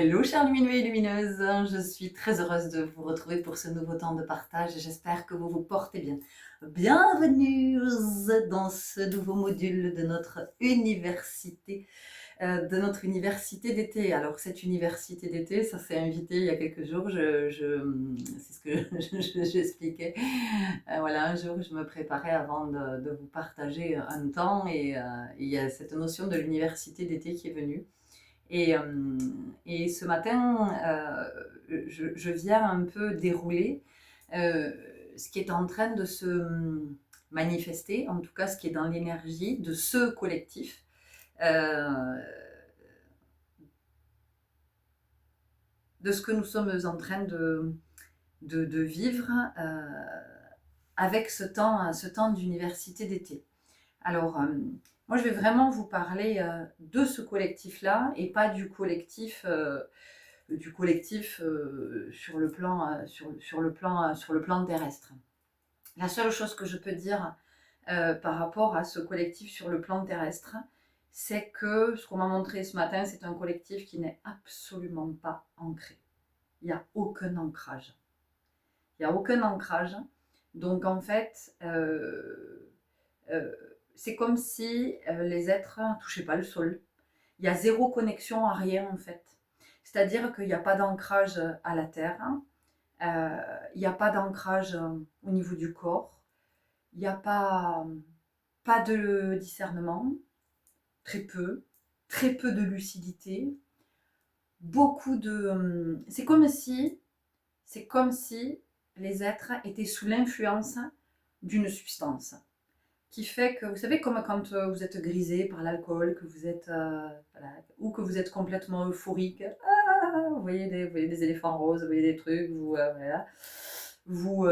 Hello chers lumineux et lumineuses, je suis très heureuse de vous retrouver pour ce nouveau temps de partage et j'espère que vous vous portez bien. Bienvenue dans ce nouveau module de notre université d'été. Alors cette université d'été, ça s'est invité il y a quelques jours, c'est ce que j'expliquais. Voilà, un jour je me préparais avant de vous partager un temps et il y a cette notion de l'université d'été qui est venue. Et, euh, et ce matin, je viens un peu dérouler euh, ce qui est en train de se manifester, en tout cas ce qui est dans l'énergie de ce collectif, euh, de ce que nous sommes en train de vivre avec ce temps d'université d'été. Alors, moi, je vais vraiment vous parler de ce collectif-là et pas du collectif sur le plan, sur le plan terrestre. La seule chose que je peux dire par rapport à ce collectif sur le plan terrestre, c'est que ce qu'on m'a montré ce matin, c'est un collectif qui n'est absolument pas ancré. Il n'y a aucun ancrage. Il n'y a aucun ancrage. Donc en fait, euh, c'est comme si les êtres ne touchaient pas le sol. Il y a zéro connexion à rien en fait. C'est-à-dire qu'il n'y a pas d'ancrage à la terre, il n'y a pas d'ancrage au niveau du corps, il n'y a pas de discernement, très très peu de lucidité, beaucoup de... c'est comme si les êtres étaient sous l'influence d'une substance qui fait que, vous savez, comme quand vous êtes grisé par l'alcool, que vous êtes, voilà, ou que vous êtes complètement euphorique, vous voyez des éléphants roses, vous voyez des trucs, voilà, vous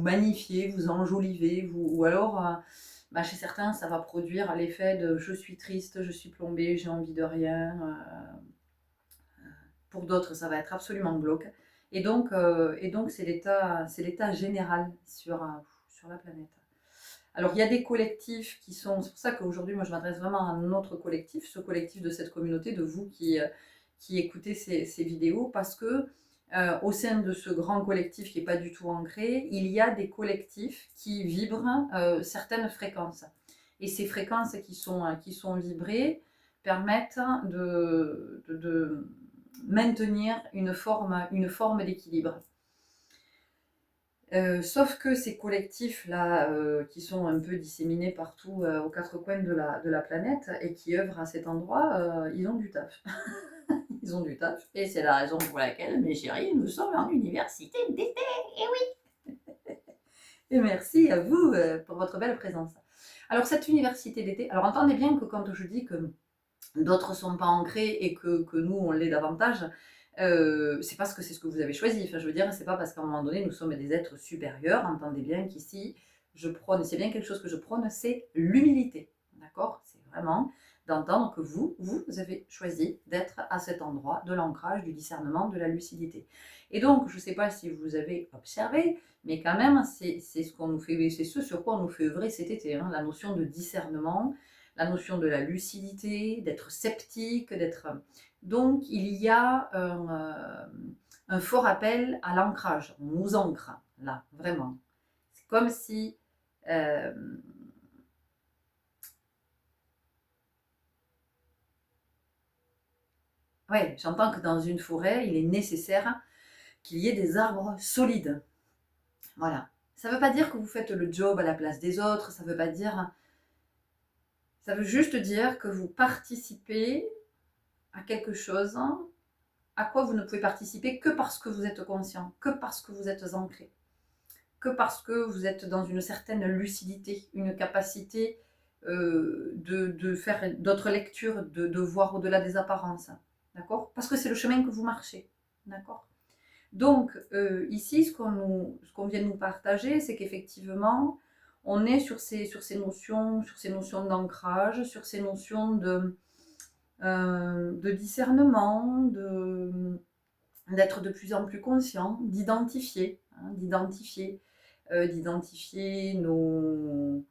magnifiez, vous enjolivez, ou alors, chez certains, ça va produire l'effet de je suis triste, je suis plombé, j'ai envie de rien. Pour d'autres, ça va être absolument glauque. Et donc c'est l'état général sur la planète. Alors, il y a des collectifs qui sont... C'est pour ça qu'aujourd'hui, moi, je m'adresse vraiment à notre collectif, ce collectif de cette communauté, de vous qui écoutez ces vidéos, parce que au sein de ce grand collectif qui n'est pas du tout ancré, il y a des collectifs qui vibrent certaines fréquences. Et ces fréquences qui sont vibrées permettent de maintenir une forme d'équilibre. Sauf que ces collectifs-là, qui sont un peu disséminés partout aux quatre coins de la planète et qui œuvrent à cet endroit, ils ont du taf. Ils ont du taf. Et c'est la raison pour laquelle, mes chéris, nous sommes en université d'été. Et oui. Et merci à vous pour votre belle présence. Alors, cette université d'été, alors entendez bien que quand je dis que d'autres ne sont pas ancrés et que nous, on l'est davantage, c'est parce que c'est ce que vous avez choisi. Enfin, je veux dire, c'est pas parce qu'à un moment donné, nous sommes des êtres supérieurs. Entendez bien qu'ici, je prône, c'est bien quelque chose que je prône, c'est l'humilité. D'accord? C'est vraiment d'entendre que vous avez choisi d'être à cet endroit de l'ancrage, du discernement, de la lucidité. Et donc, je ne sais pas si vous avez observé, mais quand même, c'est ce qu'on nous fait, c'est ce sur quoi on nous fait œuvrer cet été, hein, la notion de discernement, la notion de la lucidité, d'être sceptique, d'être... Donc, il y a un fort appel à l'ancrage. On nous ancre, là, vraiment. C'est comme si... Euh, ouais, j'entends que dans une forêt, il est nécessaire qu'il y ait des arbres solides. Voilà. Ça ne veut pas dire que vous faites le job à la place des autres, ça veut pas dire... Ça veut juste dire que vous participez à quelque chose à quoi vous ne pouvez participer que parce que vous êtes conscient, que parce que vous êtes ancré, que parce que vous êtes dans une certaine lucidité, une capacité de faire d'autres lectures, de voir au-delà des apparences, d'accord? Parce que c'est le chemin que vous marchez, d'accord? Donc, ici, ce qu'on vient de nous partager, c'est qu'effectivement, on est sur ces notions d'ancrage, sur ces notions de discernement, d'être de plus en plus conscient, d'identifier, d'identifier nos,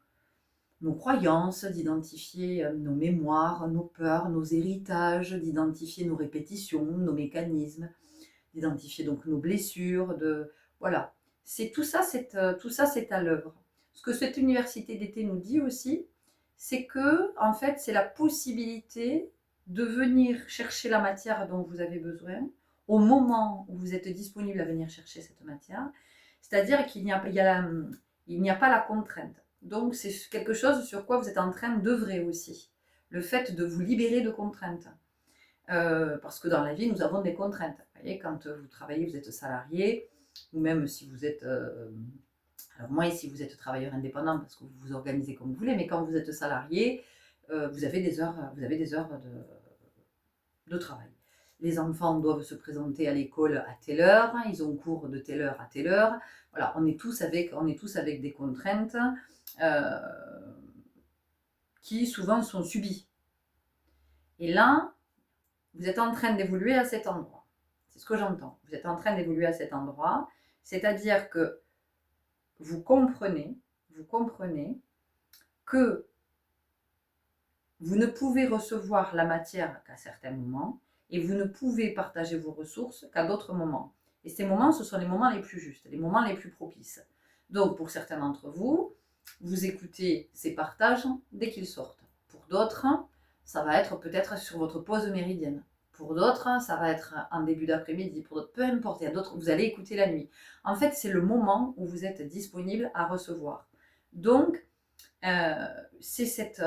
nos croyances, d'identifier nos mémoires, nos peurs, nos héritages, d'identifier nos répétitions, nos mécanismes, d'identifier donc nos blessures, voilà. C'est tout ça, c'est à l'œuvre. Ce que cette université d'été nous dit aussi, c'est que en fait, c'est la possibilité de venir chercher la matière dont vous avez besoin au moment où vous êtes disponible à venir chercher cette matière. C'est-à-dire qu'il n'y a, il n'y a pas la contrainte. Donc, c'est quelque chose sur quoi vous êtes en train d'œuvrer aussi. Le fait de vous libérer de contraintes. Parce que dans la vie, nous avons des contraintes. Vous voyez, quand vous travaillez, vous êtes salarié, ou même si vous êtes... alors moi, ici, vous êtes travailleur indépendant parce que vous vous organisez comme vous voulez, mais quand vous êtes salarié, vous avez des heures de travail. Les enfants doivent se présenter à l'école à telle heure, ils ont cours de telle heure à telle heure. Voilà, on est tous avec des contraintes euh, qui souvent sont subies. Et là, vous êtes en train d'évoluer à cet endroit. C'est ce que j'entends. Vous êtes en train d'évoluer à cet endroit, c'est-à-dire que vous comprenez que vous ne pouvez recevoir la matière qu'à certains moments et vous ne pouvez partager vos ressources qu'à d'autres moments. Et ces moments, ce sont les moments les plus justes, les moments les plus propices. Donc, pour certains d'entre vous, vous écoutez ces partages dès qu'ils sortent. Pour d'autres, ça va être peut-être sur votre pause méridienne. Pour d'autres, ça va être en début d'après-midi. Pour d'autres, peu importe. Il y a d'autres, vous allez écouter la nuit. En fait, c'est le moment où vous êtes disponible à recevoir. Donc, c'est cette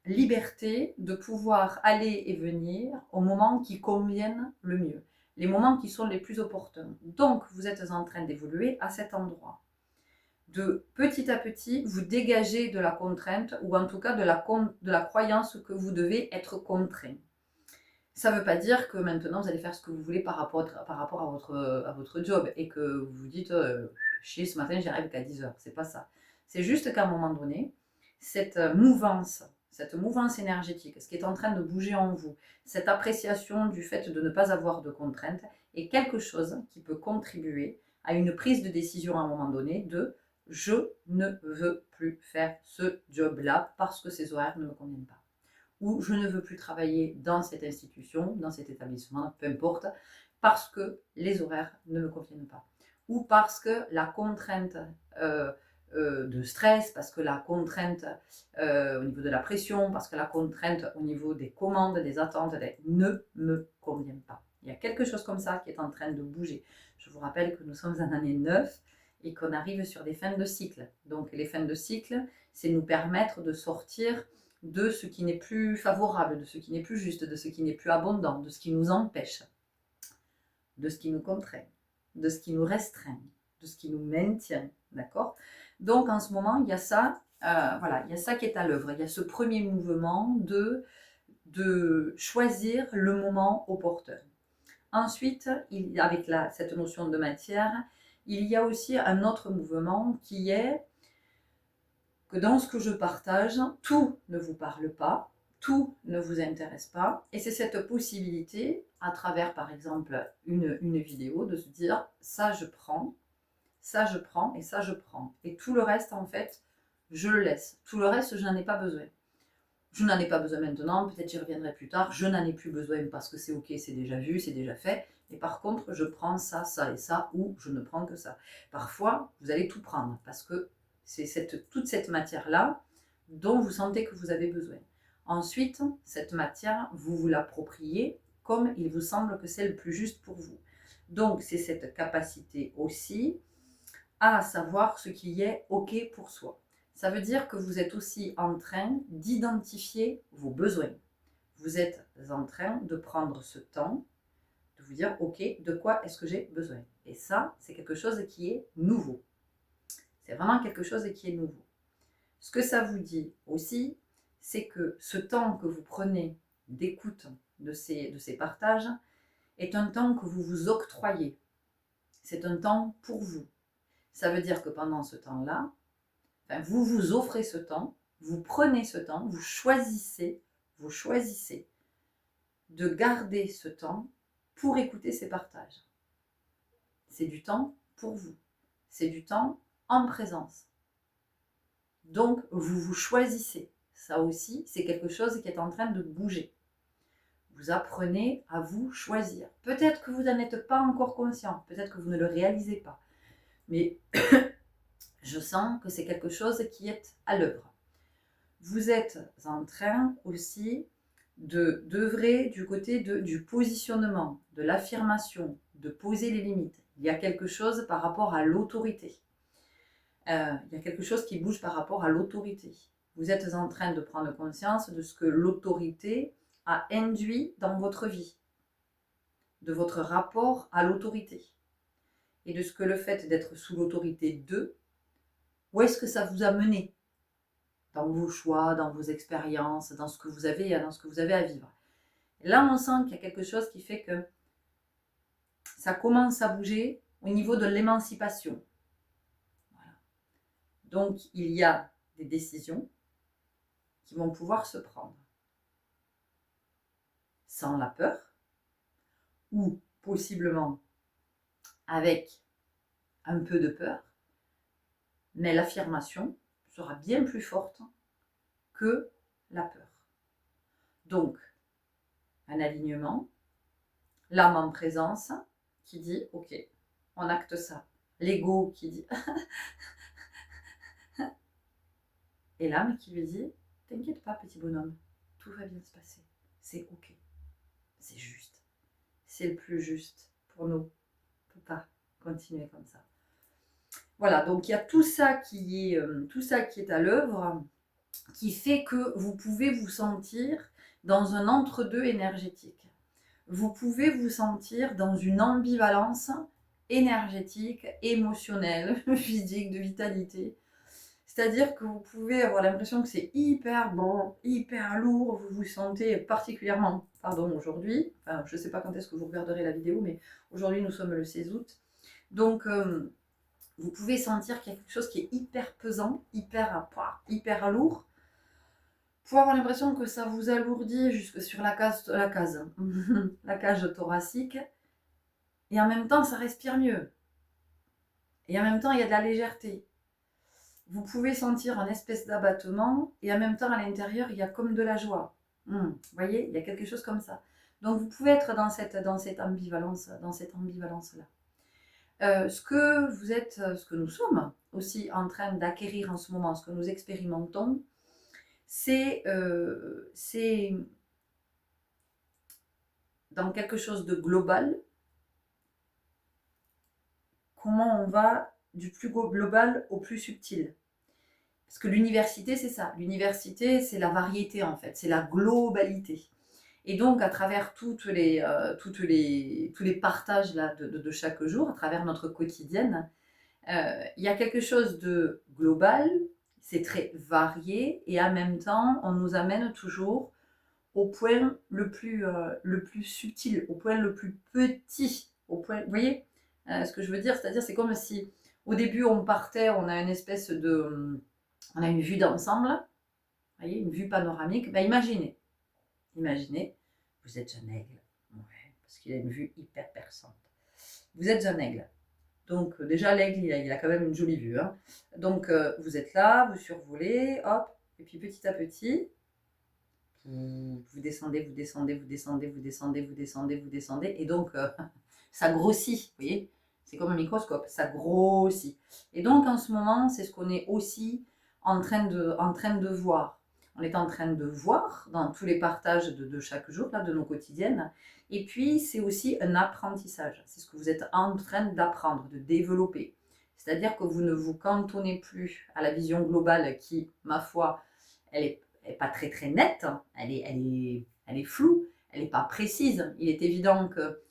liberté de pouvoir aller et venir au moment qui conviennent le mieux, les moments qui sont les plus opportuns. Donc, vous êtes en train d'évoluer à cet endroit. De petit à petit, vous dégagez de la contrainte ou en tout cas de la croyance que vous devez être contraint. Ça ne veut pas dire que maintenant vous allez faire ce que vous voulez par rapport à votre job et que vous vous dites chier, ce matin j'y arrive qu'à 10h. C'est pas ça. C'est juste qu'à un moment donné, cette mouvance énergétique, ce qui est en train de bouger en vous, cette appréciation du fait de ne pas avoir de contraintes, est quelque chose qui peut contribuer à une prise de décision à un moment donné de je ne veux plus faire ce job-là parce que ces horaires ne me conviennent pas. Ou je ne veux plus travailler dans cette institution, dans cet établissement, peu importe, parce que les horaires ne me conviennent pas. Ou parce que la contrainte de stress, parce que la contrainte au niveau de la pression, parce que la contrainte au niveau des commandes, des attentes, ne me convient pas. Il y a quelque chose comme ça qui est en train de bouger. Je vous rappelle que nous sommes en année 9 et qu'on arrive sur des fins de cycle. Donc les fins de cycle, c'est nous permettre de sortir de ce qui n'est plus favorable, de ce qui n'est plus juste, de ce qui n'est plus abondant, de ce qui nous empêche, de ce qui nous contraint, de ce qui nous restreint, de ce qui nous maintient, d'accord? Donc en ce moment, il y a ça, voilà, il y a ça qui est à l'œuvre. Il y a ce premier mouvement de choisir le moment opportun. Ensuite, avec cette notion de matière, il y a aussi un autre mouvement qui est que dans ce que je partage, tout ne vous parle pas, tout ne vous intéresse pas. Et c'est cette possibilité, à travers par exemple une vidéo, de se dire ça je prends et ça je prends. Et tout le reste, en fait, je le laisse. Tout le reste, je n'en ai pas besoin. Je n'en ai pas besoin maintenant, peut-être j'y reviendrai plus tard. Je n'en ai plus besoin parce que c'est ok, c'est déjà vu, c'est déjà fait. Et par contre, je prends ça, ça et ça, ou je ne prends que ça. Parfois, vous allez tout prendre parce que c'est toute cette matière-là dont vous sentez que vous avez besoin. Ensuite, cette matière, vous vous l'appropriez comme il vous semble que c'est le plus juste pour vous. Donc, c'est cette capacité aussi à savoir ce qui est ok pour soi. Ça veut dire que vous êtes aussi en train d'identifier vos besoins. Vous êtes en train de prendre ce temps de vous dire, ok, de quoi est-ce que j'ai besoin? Et ça, c'est quelque chose qui est nouveau. C'est vraiment quelque chose qui est nouveau. Ce que ça vous dit aussi, c'est que ce temps que vous prenez d'écoute de ces partages est un temps que vous vous octroyez. C'est un temps pour vous. Ça veut dire que pendant ce temps-là, vous vous offrez ce temps, vous prenez ce temps, vous choisissez de garder ce temps pour écouter ces partages. C'est du temps pour vous. C'est du temps en présence. Donc, vous vous choisissez. Ça aussi, c'est quelque chose qui est en train de bouger. Vous apprenez à vous choisir. Peut-être que vous n'en êtes pas encore conscient, peut-être que vous ne le réalisez pas. Mais je sens que c'est quelque chose qui est à l'œuvre. Vous êtes en train aussi d'œuvrer du côté du positionnement, de l'affirmation, de poser les limites. Il y a quelque chose par rapport à l'autorité. Il y a quelque chose qui bouge par rapport à l'autorité. Vous êtes en train de prendre conscience de ce que l'autorité a induit dans votre vie, de votre rapport à l'autorité, et de ce que le fait d'être sous l'autorité d'eux, où est-ce que ça vous a mené dans vos choix, dans vos expériences, dans ce que vous avez à vivre. Et là, on sent qu'il y a quelque chose qui fait que ça commence à bouger au niveau de l'émancipation. Voilà. Donc, il y a des décisions qui vont pouvoir se prendre sans la peur ou possiblement avec un peu de peur, mais l'affirmation sera bien plus forte que la peur. Donc, un alignement, l'âme en présence qui dit ok, on acte ça. L'ego qui dit et l'âme qui lui dit t'inquiète pas petit bonhomme, tout va bien se passer, c'est ok, c'est juste, c'est le plus juste pour nous, on ne peut pas continuer comme ça. Voilà, donc il y a tout ça qui est à l'œuvre, qui fait que vous pouvez vous sentir dans un entre-deux énergétique. Vous pouvez vous sentir dans une ambivalence énergétique, émotionnelle, physique, de vitalité. C'est-à-dire que vous pouvez avoir l'impression que c'est hyper bon, hyper lourd, vous vous sentez particulièrement, aujourd'hui, enfin je ne sais pas quand est-ce que vous regarderez la vidéo, mais aujourd'hui nous sommes le 16 août, donc vous pouvez sentir qu'il y a quelque chose qui est hyper pesant, hyper lourd. Vous pouvez avoir l'impression que ça vous alourdit jusque sur la cage thoracique, et en même temps ça respire mieux, et en même temps il y a de la légèreté. Vous pouvez sentir un espèce d'abattement, et en même temps à l'intérieur il y a comme de la joie. Vous voyez, il y a quelque chose comme ça. Donc vous pouvez être dans cette ambivalence, là. Ce que nous sommes aussi en train d'acquérir en ce moment, ce que nous expérimentons, c'est dans quelque chose de global, comment on va du plus global au plus subtil. Parce que l'université, c'est ça. L'université, c'est la variété, en fait. C'est la globalité. Et donc, à travers tous les partages là, de chaque jour, à travers notre quotidienne, il y a quelque chose de global, c'est très varié, et en même temps, on nous amène toujours au point le plus subtil, au point le plus petit, au point, vous voyez ce que je veux dire? C'est-à-dire, c'est comme si au début on partait, on a on a une vue d'ensemble, vous voyez, une vue panoramique. Ben, imaginez, vous êtes un aigle, ouais, parce qu'il a une vue hyper perçante. Vous êtes un aigle. Donc déjà l'aigle, il a quand même une jolie vue. Hein. Donc vous êtes là, vous survolez, hop, et puis petit à petit, vous descendez, et donc ça grossit, vous voyez, c'est comme un microscope, ça grossit. Et donc en ce moment, c'est ce qu'on est aussi en train de voir. On est en train de voir dans tous les partages de chaque jour, là, de nos quotidiennes. Et puis, c'est aussi un apprentissage. C'est ce que vous êtes en train d'apprendre, de développer. C'est-à-dire que vous ne vous cantonnez plus à la vision globale qui, ma foi, elle est pas très très nette, elle est floue, elle n'est pas précise. Il est évident que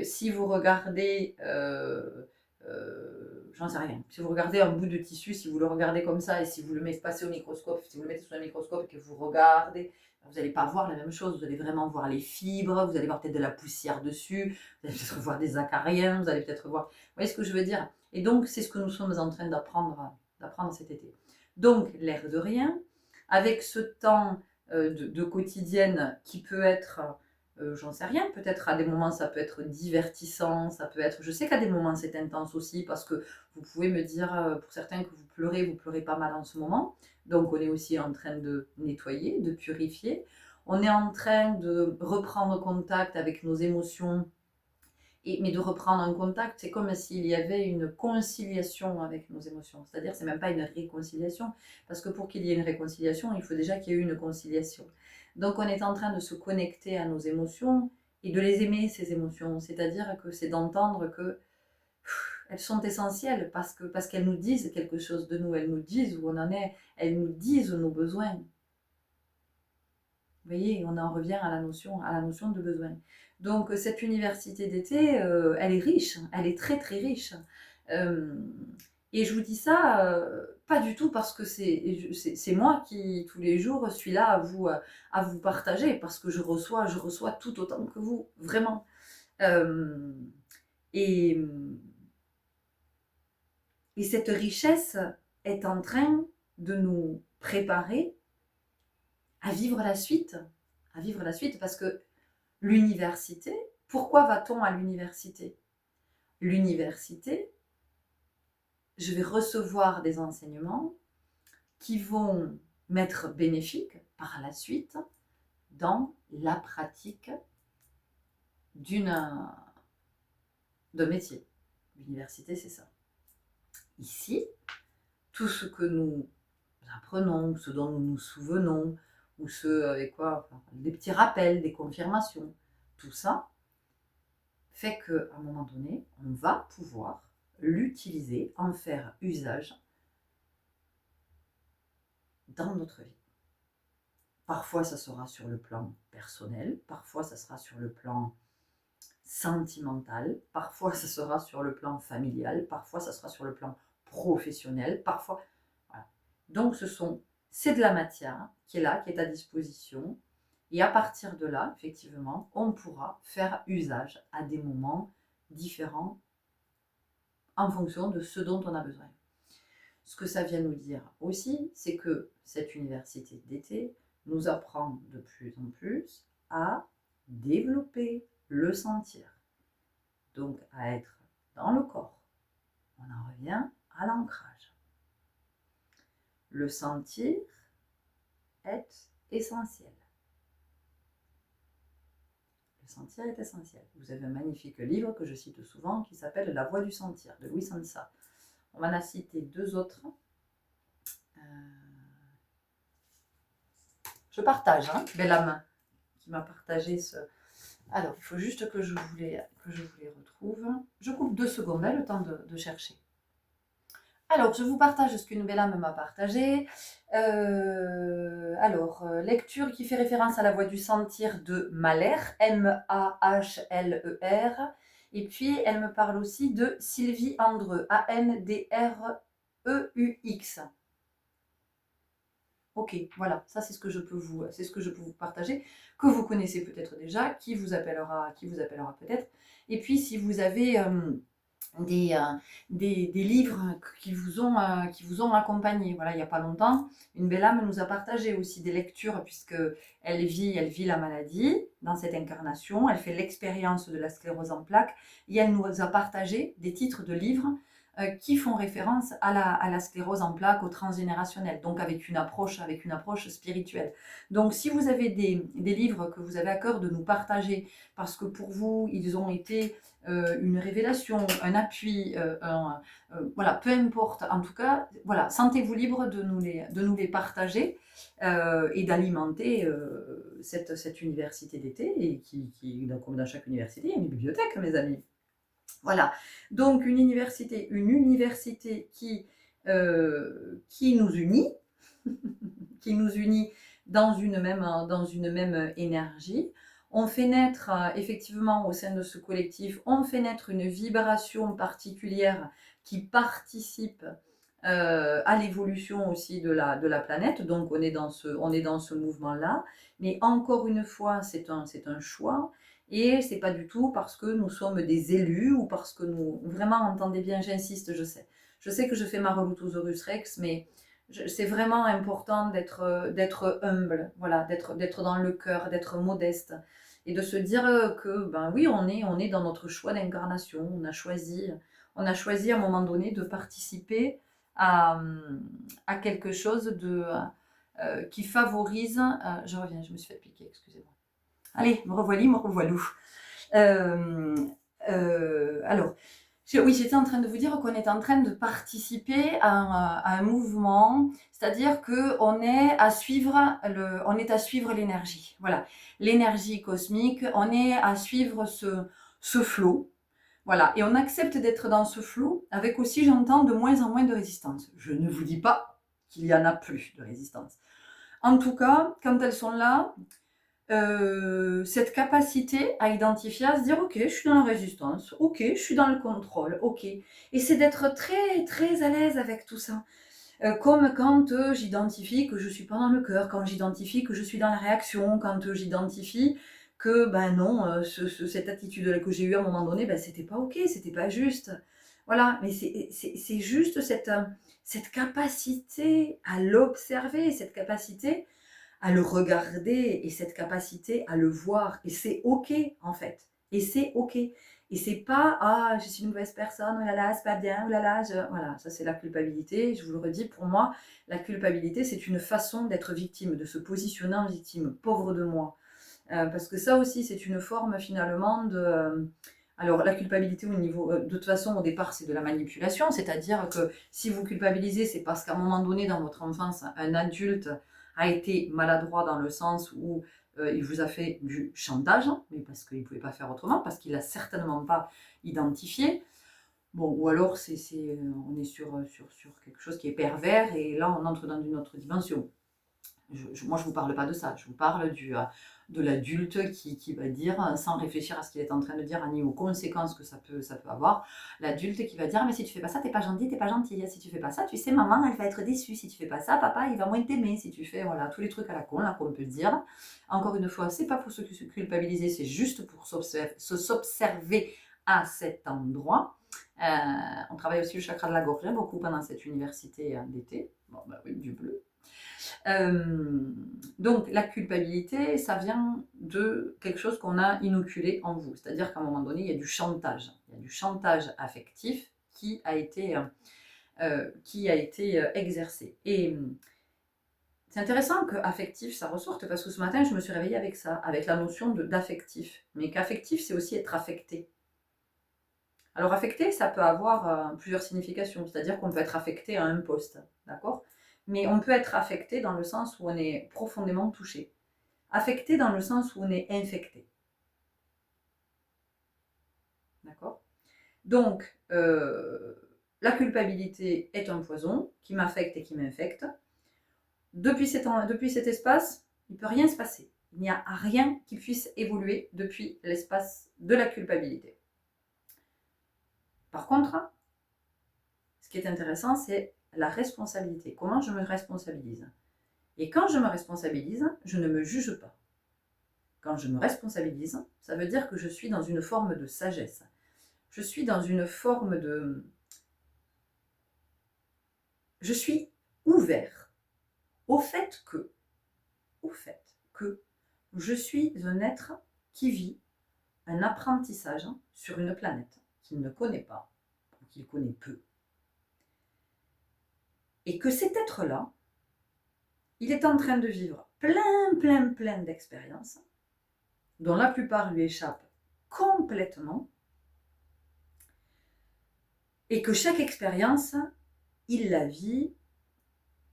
si vous regardez, j'en sais rien, si vous regardez un bout de tissu, si vous le regardez comme ça et si vous le mettez passer au microscope, si vous le mettez sous un microscope et que vous regardez, vous n'allez pas voir la même chose, vous allez vraiment voir les fibres, vous allez voir peut-être de la poussière dessus, vous allez peut-être voir des acariens, vous allez peut-être voir... Vous voyez ce que je veux dire? Et donc, c'est ce que nous sommes en train d'apprendre cet été. Donc, l'air de rien, avec ce temps de quotidienne qui peut être j'en sais rien, peut-être à des moments ça peut être divertissant, ça peut être, je sais qu'à des moments c'est intense aussi, parce que vous pouvez me dire, pour certains, que vous pleurez pas mal en ce moment, donc on est aussi en train de nettoyer, de purifier, on est en train de reprendre contact avec nos émotions, mais de reprendre un contact, c'est comme s'il y avait une conciliation avec nos émotions, c'est-à-dire c'est même pas une réconciliation, parce que pour qu'il y ait une réconciliation, il faut déjà qu'il y ait eu une conciliation. Donc on est en train de se connecter à nos émotions et de les aimer, ces émotions, c'est-à-dire que c'est d'entendre que elles sont essentielles, parce qu'elles nous disent quelque chose de nous, elles nous disent où on en est, elles nous disent nos besoins. Vous voyez, on en revient à la notion de besoin. Donc cette université d'été, elle est riche, elle est très très riche. Euh, et je vous dis ça, pas du tout parce que c'est moi qui tous les jours suis là à vous partager, parce que je reçois tout autant que vous, vraiment. Euh, et, et cette richesse est en train de nous préparer à vivre la suite, parce que l'université, pourquoi va-t-on à l'université? L'université, je vais recevoir des enseignements qui vont m'être bénéfiques par la suite dans la pratique d'un métier. L'université, c'est ça. Ici, tout ce que nous apprenons, ce dont nous nous souvenons, ou ce avec quoi, enfin, des petits rappels, des confirmations, tout ça fait qu'à un moment donné, on va pouvoir l'utiliser, en faire usage dans notre vie. Parfois, ça sera sur le plan personnel, parfois, ça sera sur le plan sentimental, parfois, ça sera sur le plan familial, parfois, ça sera sur le plan professionnel, parfois. Voilà. Donc, c'est de la matière qui est là, qui est à disposition. Et à partir de là, effectivement, on pourra faire usage à des moments différents en fonction de ce dont on a besoin. Ce que ça vient nous dire aussi, c'est que cette université d'été nous apprend de plus en plus à développer le sentir, donc à être dans le corps. On en revient à l'ancrage. Le sentir est essentiel. Le sentir est essentiel. Vous avez un magnifique livre que je cite souvent qui s'appelle La Voix du sentir de Louis Sansa. On m'en a cité deux autres. Je partage, hein, Bellam, qui m'a partagé ce. Alors, il faut juste que je vous les retrouve. Je coupe 2 secondes, hein, le temps de chercher. Alors, je vous partage ce qu'une Bellam m'a partagé. Lecture qui fait référence à La Voix du sentir de Mahler, M-A-H-L-E-R. Et puis, elle me parle aussi de Sylvie Andreux, A-N-D-R-E-U-X. Ok, voilà, ça c'est ce que je peux vous partager, que vous connaissez peut-être déjà, qui vous appellera peut-être. Et puis si vous avez des livres qui vous ont accompagné, voilà, il n'y a pas longtemps, une belle âme nous a partagé aussi des lectures, puisque elle vit la maladie dans cette incarnation, elle fait l'expérience de la sclérose en plaques, et elle nous a partagé des titres de livres qui font référence à la sclérose en plaques, au transgénérationnel, donc avec une approche spirituelle. Donc si vous avez des livres que vous avez à cœur de nous partager, parce que pour vous, ils ont été une révélation, un appui, voilà, peu importe, en tout cas, voilà, sentez-vous libre de nous les partager et d'alimenter cette université d'été, et comme dans chaque université, il y a une bibliothèque, mes amis. Voilà, donc une université qui nous unit, qui nous unit dans une même énergie. On fait naître, effectivement, au sein de ce collectif, on fait naître une vibration particulière qui participe à l'évolution aussi de la planète. Donc on est dans ce mouvement-là. Mais encore une fois, c'est un choix. Et c'est pas du tout parce que nous sommes des élus ou parce que nous... Vraiment, entendez bien, j'insiste, je sais. Je sais que je fais ma Relutosaurus Rex, mais c'est vraiment important d'être humble, voilà, d'être dans le cœur, d'être modeste. Et de se dire que, ben oui, on est dans notre choix d'incarnation. On a choisi à un moment donné de participer à quelque chose qui favorise. Je reviens, je me suis fait piquer, excusez-moi. Allez, me revoilà, me revoilou. Alors, oui, j'étais en train de vous dire qu'on est en train de participer à un mouvement, c'est-à-dire qu'on est à suivre l'énergie. Voilà, l'énergie cosmique, on est à suivre ce flot. Voilà, et on accepte d'être dans ce flot avec aussi, j'entends, de moins en moins de résistance. Je ne vous dis pas qu'il y en a plus de résistance. En tout cas, quand elles sont là, cette capacité à identifier, à se dire ok, je suis dans la résistance, ok, je suis dans le contrôle, ok. Et c'est d'être très très à l'aise avec tout ça. Comme quand j'identifie que je suis pas dans le cœur, quand j'identifie que je suis dans la réaction, quand j'identifie que ben non, cette attitude-là que j'ai eue à un moment donné, ben c'était pas ok, c'était pas juste. Voilà, mais c'est juste cette capacité à l'observer, cette capacité à le regarder et cette capacité à le voir. Et c'est ok en fait. Et c'est ok. Et c'est pas ah je suis une mauvaise personne, oh là là, c'est pas bien, oh là là, voilà, ça c'est la culpabilité. Je vous le redis, pour moi, la culpabilité c'est une façon d'être victime, de se positionner en victime, pauvre de moi. Parce que ça aussi c'est une forme finalement de. Alors la culpabilité au niveau, de toute façon au départ c'est de la manipulation, c'est-à-dire que si vous culpabilisez c'est parce qu'à un moment donné dans votre enfance un adulte a été maladroit dans le sens où il vous a fait du chantage, mais parce qu'il ne pouvait pas faire autrement, parce qu'il n'a certainement pas identifié. Bon, ou alors on est sur quelque chose qui est pervers et là on entre dans une autre dimension. Moi, je ne vous parle pas de ça. Je vous parle de l'adulte qui va dire, sans réfléchir à ce qu'il est en train de dire, ni aux conséquences que ça peut avoir, l'adulte qui va dire, mais si tu fais pas ça, t'es pas gentil, t'es pas gentille. Si tu fais pas ça, tu sais, maman, elle va être déçue. Si tu fais pas ça, papa, il va moins t'aimer. Si tu fais, voilà, tous les trucs à la con, là, qu'on peut dire. Encore une fois, c'est pas pour se culpabiliser, c'est juste pour s'observer à cet endroit. On travaille aussi le chakra de la gorge beaucoup pendant cette université d'été. Bon, bah oui, du bleu. Donc la culpabilité, ça vient de quelque chose qu'on a inoculé en vous. C'est-à-dire qu'à un moment donné, il y a du chantage. Il y a du chantage affectif qui a été exercé. Et c'est intéressant que affectif, ça ressorte, parce que ce matin, je me suis réveillée avec ça, avec la notion d'affectif. Mais qu'affectif, c'est aussi être affecté. Alors affecté, ça peut avoir plusieurs significations. C'est-à-dire qu'on peut être affecté à un poste, d'accord ? Mais on peut être affecté dans le sens où on est profondément touché. Affecté dans le sens où on est infecté. D'accord ? Donc, la culpabilité est un poison qui m'affecte et qui m'infecte. Depuis cet espace, il ne peut rien se passer. Il n'y a rien qui puisse évoluer depuis l'espace de la culpabilité. Par contre, ce qui est intéressant, c'est la responsabilité. Comment je me responsabilise ? Et quand je me responsabilise, je ne me juge pas. Quand je me responsabilise, ça veut dire que je suis dans une forme de sagesse. Je suis dans une forme de... Je suis ouvert au fait que je suis un être qui vit un apprentissage sur une planète qu'il ne connaît pas, ou qu'il connaît peu. Et que cet être-là, il est en train de vivre plein d'expériences, dont la plupart lui échappent complètement, et que chaque expérience, il la vit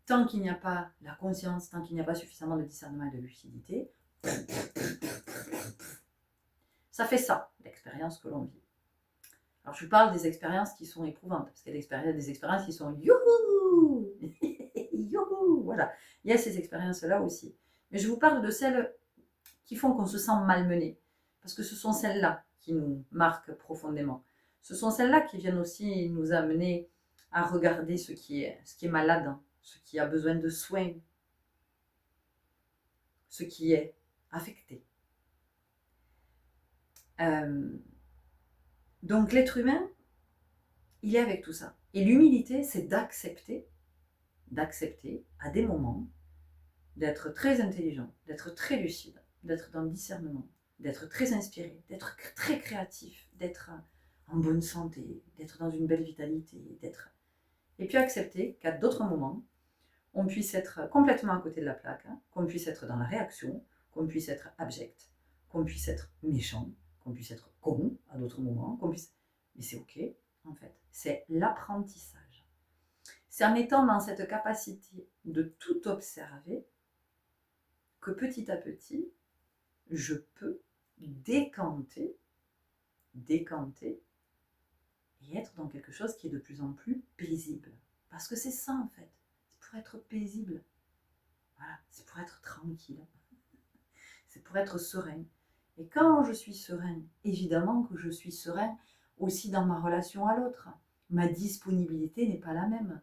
tant qu'il n'y a pas la conscience, tant qu'il n'y a pas suffisamment de discernement et de lucidité. Ça fait ça, l'expérience que l'on vit. Alors je parle des expériences qui sont éprouvantes, parce qu'il y a des expériences qui sont youhou, youhou, voilà. Il y a ces expériences-là aussi. Mais je vous parle de celles qui font qu'on se sent malmené, parce que ce sont celles-là qui nous marquent profondément. Ce sont celles-là qui viennent aussi nous amener à regarder ce qui est malade, ce qui a besoin de soins, ce qui est affecté. Donc l'être humain, il est avec tout ça. Et l'humilité, c'est d'accepter à des moments, d'être très intelligent, d'être très lucide, d'être dans le discernement, d'être très inspiré, d'être très créatif, d'être en bonne santé, d'être dans une belle vitalité, d'être... Et puis accepter qu'à d'autres moments, on puisse être complètement à côté de la plaque, hein, qu'on puisse être dans la réaction, qu'on puisse être abject, qu'on puisse être méchant, qu'on puisse être con à d'autres moments, qu'on puisse... Mais c'est ok, en fait. C'est l'apprentissage. C'est en étant dans cette capacité de tout observer que petit à petit, je peux décanter et être dans quelque chose qui est de plus en plus paisible. Parce que c'est ça en fait, c'est pour être paisible. Voilà, c'est pour être tranquille, c'est pour être serein. Et quand je suis serein, évidemment que je suis serein aussi dans ma relation à l'autre. Ma disponibilité n'est pas la même.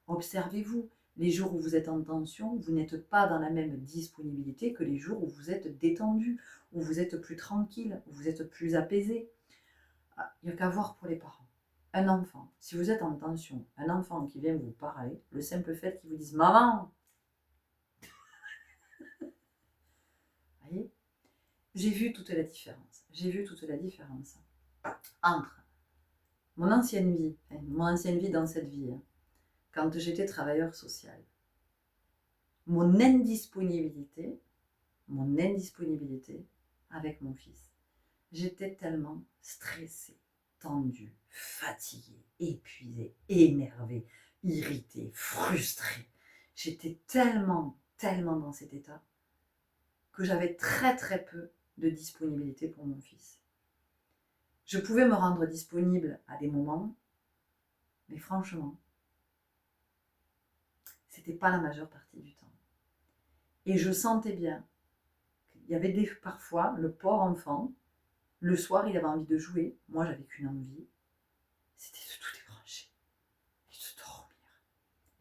Observez-vous, les jours où vous êtes en tension, vous n'êtes pas dans la même disponibilité que les jours où vous êtes détendu, où vous êtes plus tranquille, où vous êtes plus apaisé. Il n'y a qu'à voir pour les parents. Un enfant, si vous êtes en tension, un enfant qui vient vous parler, le simple fait qu'il vous dise « Maman !» Vous voyez ? J'ai vu toute la différence. J'ai vu toute la différence entre mon ancienne vie dans cette vie, quand j'étais travailleur social, mon indisponibilité avec mon fils. J'étais tellement stressée, tendue, fatiguée, épuisée, énervée, irritée, frustrée. J'étais tellement dans cet état que j'avais très peu de disponibilité pour mon fils. Je pouvais me rendre disponible à des moments, mais franchement, c'était pas la majeure partie du temps. Et je sentais bien qu'il y avait parfois, le pauvre enfant, le soir, il avait envie de jouer. Moi, j'avais qu'une envie, c'était de tout débrancher et de dormir.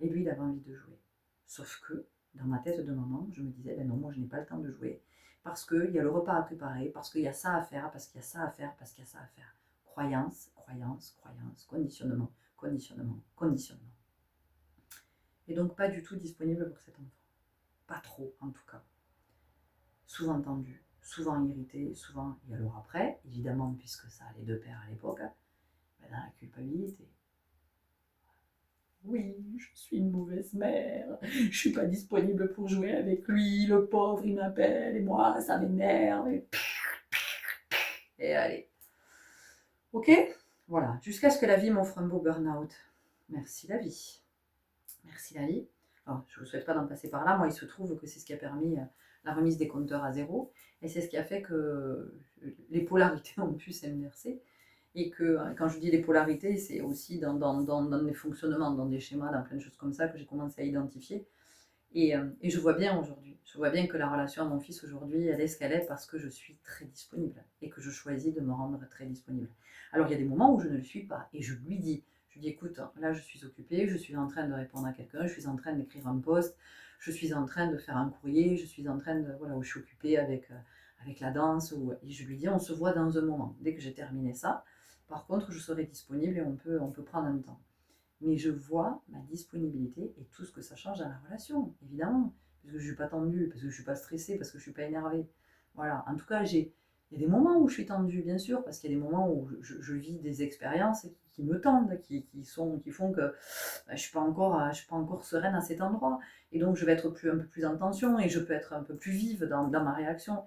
Et lui, il avait envie de jouer. Sauf que, dans ma tête de maman, je me disais, ben non, moi, je n'ai pas le temps de jouer. Parce qu'il y a le repas à préparer, parce qu'il y a ça à faire, parce qu'il y a ça à faire, parce qu'il y a ça à faire. Croyance, conditionnement. Et donc, pas du tout disponible pour cet enfant. Pas trop, en tout cas. Souvent tendu, souvent irrité, souvent, et alors après, évidemment, puisque ça allait de pair à l'époque, ben dans la culpabilité. Oui, je suis une mauvaise mère, je suis pas disponible pour jouer avec lui, le pauvre, il m'appelle, et moi, ça m'énerve, et allez. Ok ? Voilà, jusqu'à ce que la vie m'offre un beau burn-out. Merci la vie. Merci la vie. Alors, je ne vous souhaite pas d'en passer par là. Moi, il se trouve que c'est ce qui a permis la remise des compteurs à zéro. Et c'est ce qui a fait que les polarités ont pu s'inverser. Et que quand je dis les polarités, c'est aussi dans des fonctionnements, dans des schémas, dans plein de choses comme ça que j'ai commencé à identifier. Et je vois bien aujourd'hui, je vois bien que la relation à mon fils aujourd'hui, elle est ce qu'elle est parce que je suis très disponible et que je choisis de me rendre très disponible. Alors il y a des moments où je ne le suis pas et je lui dis écoute, là je suis occupée, je suis en train de répondre à quelqu'un, je suis en train d'écrire un post, je suis en train de faire un courrier, je suis en train de, voilà, où je suis occupée avec la danse, et je lui dis on se voit dans un moment. Dès que j'ai terminé ça, par contre je serai disponible et on peut prendre un temps. Mais je vois ma disponibilité et tout ce que ça change dans la relation, évidemment. Parce que je ne suis pas tendue, parce que je ne suis pas stressée, parce que je ne suis pas énervée. Voilà. En tout cas, il y a des moments où je suis tendue, bien sûr, parce qu'il y a des moments où je vis des expériences qui me tendent, qui font que je ne suis pas encore sereine à cet endroit. Et donc, je vais être un peu plus en tension et je peux être un peu plus vive dans ma réaction.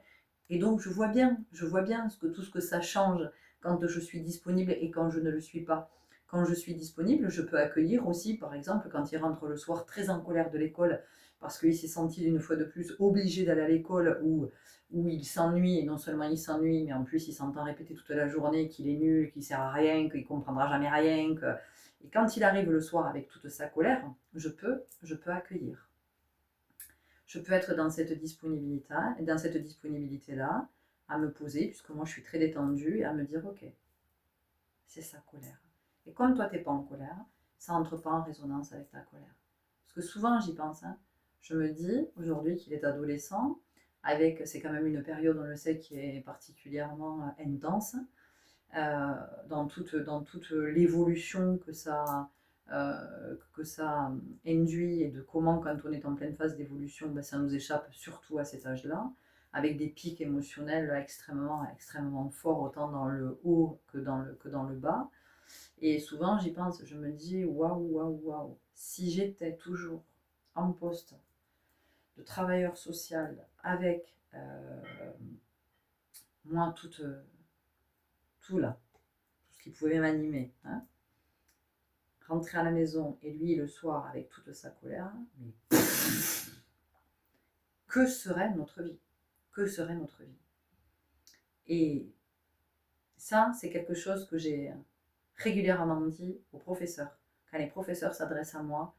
Et donc, je vois bien tout ce que ça change quand je suis disponible et quand je ne le suis pas. Quand je suis disponible, je peux accueillir aussi, par exemple, quand il rentre le soir très en colère de l'école, parce qu'il s'est senti une fois de plus obligé d'aller à l'école où il s'ennuie, et non seulement il s'ennuie, mais en plus il s'entend répéter toute la journée qu'il est nul, qu'il ne sert à rien, qu'il ne comprendra jamais rien. Et quand il arrive le soir avec toute sa colère, je peux accueillir. Je peux être dans cette disponibilité-là, à me poser, puisque moi je suis très détendue, et à me dire ok, c'est sa colère. Et comme toi, tu n'es pas en colère, ça n'entre pas en résonance avec ta colère. Parce que souvent, j'y pense. Je me dis, aujourd'hui, qu'il est adolescent, c'est quand même une période, on le sait, qui est particulièrement intense, dans toute l'évolution que ça induit et de comment, quand on est en pleine phase d'évolution, ça nous échappe surtout à cet âge-là, avec des pics émotionnels extrêmement forts, autant dans le haut que dans le bas. Et souvent, j'y pense, je me dis, waouh, waouh, waouh, si j'étais toujours en poste de travailleur social avec moi, tout là, tout ce qui pouvait m'animer, hein, rentrer à la maison et lui le soir avec toute sa colère, mais que serait notre vie? Que serait notre vie? Et ça, c'est quelque chose que j'ai régulièrement dit aux professeurs. Quand les professeurs s'adressent à moi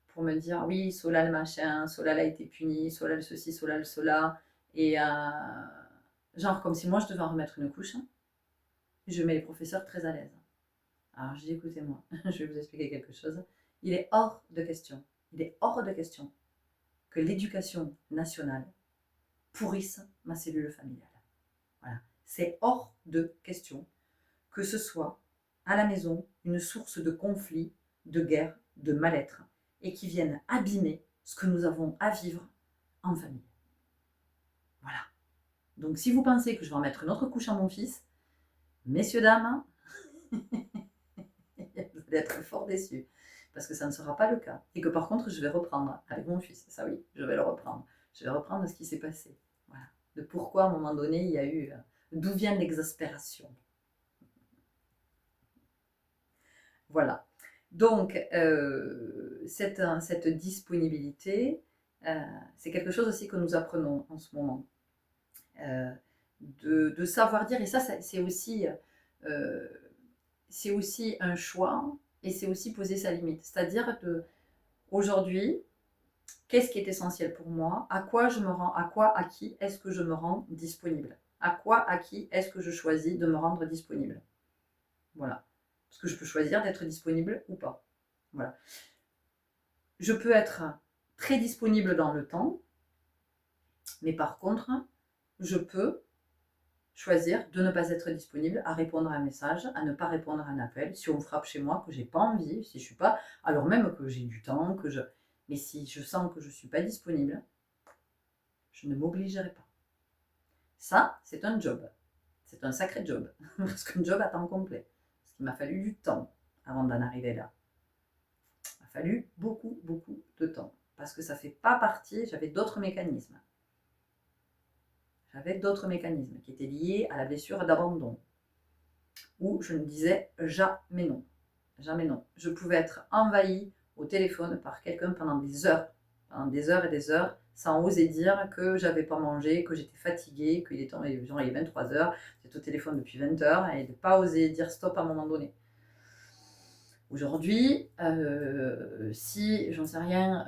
pour me dire oui, Solal machin, Solal a été puni, Solal ceci, Solal cela, et genre comme si moi je devais en remettre une couche, hein, je mets les professeurs très à l'aise. Alors je dis écoutez-moi, je vais vous expliquer quelque chose. Il est hors de question, il est hors de question que l'éducation nationale pourrisse ma cellule familiale. Voilà. C'est hors de question que ce soit à la maison une source de conflit, de guerre, de mal-être, et qui vienne abîmer ce que nous avons à vivre en famille. Voilà. Donc si vous pensez que je vais en mettre une autre couche à mon fils, messieurs, dames, vous allez être fort déçus, parce que ça ne sera pas le cas. Et que par contre, je vais reprendre avec mon fils. Ça oui, je vais le reprendre. Je vais reprendre ce qui s'est passé. Voilà. De pourquoi à un moment donné, il y a eu... D'où vient l'exaspération. Voilà. Donc, cette disponibilité, c'est quelque chose aussi que nous apprenons en ce moment. De savoir dire, et ça c'est aussi un choix, et c'est aussi poser sa limite. C'est-à-dire aujourd'hui, qu'est-ce qui est essentiel pour moi? À quoi je me rends? À qui est-ce que je me rends disponible? À qui est-ce que je choisis de me rendre disponible? Voilà. Parce que je peux choisir d'être disponible ou pas. Voilà. Je peux être très disponible dans le temps, mais par contre, je peux choisir de ne pas être disponible à répondre à un message, à ne pas répondre à un appel, si on me frappe chez moi, que j'ai pas envie, si je suis pas, alors même que j'ai du temps, mais si je sens que je suis pas disponible, je ne m'obligerai pas. Ça, c'est un job. C'est un sacré job. Parce qu'un job à temps complet. Parce qu'il m'a fallu du temps avant d'en arriver là. Il m'a fallu beaucoup, beaucoup de temps. Parce que ça fait pas partie, j'avais d'autres mécanismes. J'avais d'autres mécanismes qui étaient liés à la blessure d'abandon, où je ne disais jamais non. Jamais non. Je pouvais être envahie au téléphone par quelqu'un pendant des heures et des heures, sans oser dire que j'avais pas mangé, que j'étais fatiguée, qu'il était genre il est 23h, j'étais au téléphone depuis 20h, et de ne pas oser dire stop à un moment donné. Aujourd'hui, si, j'en sais rien,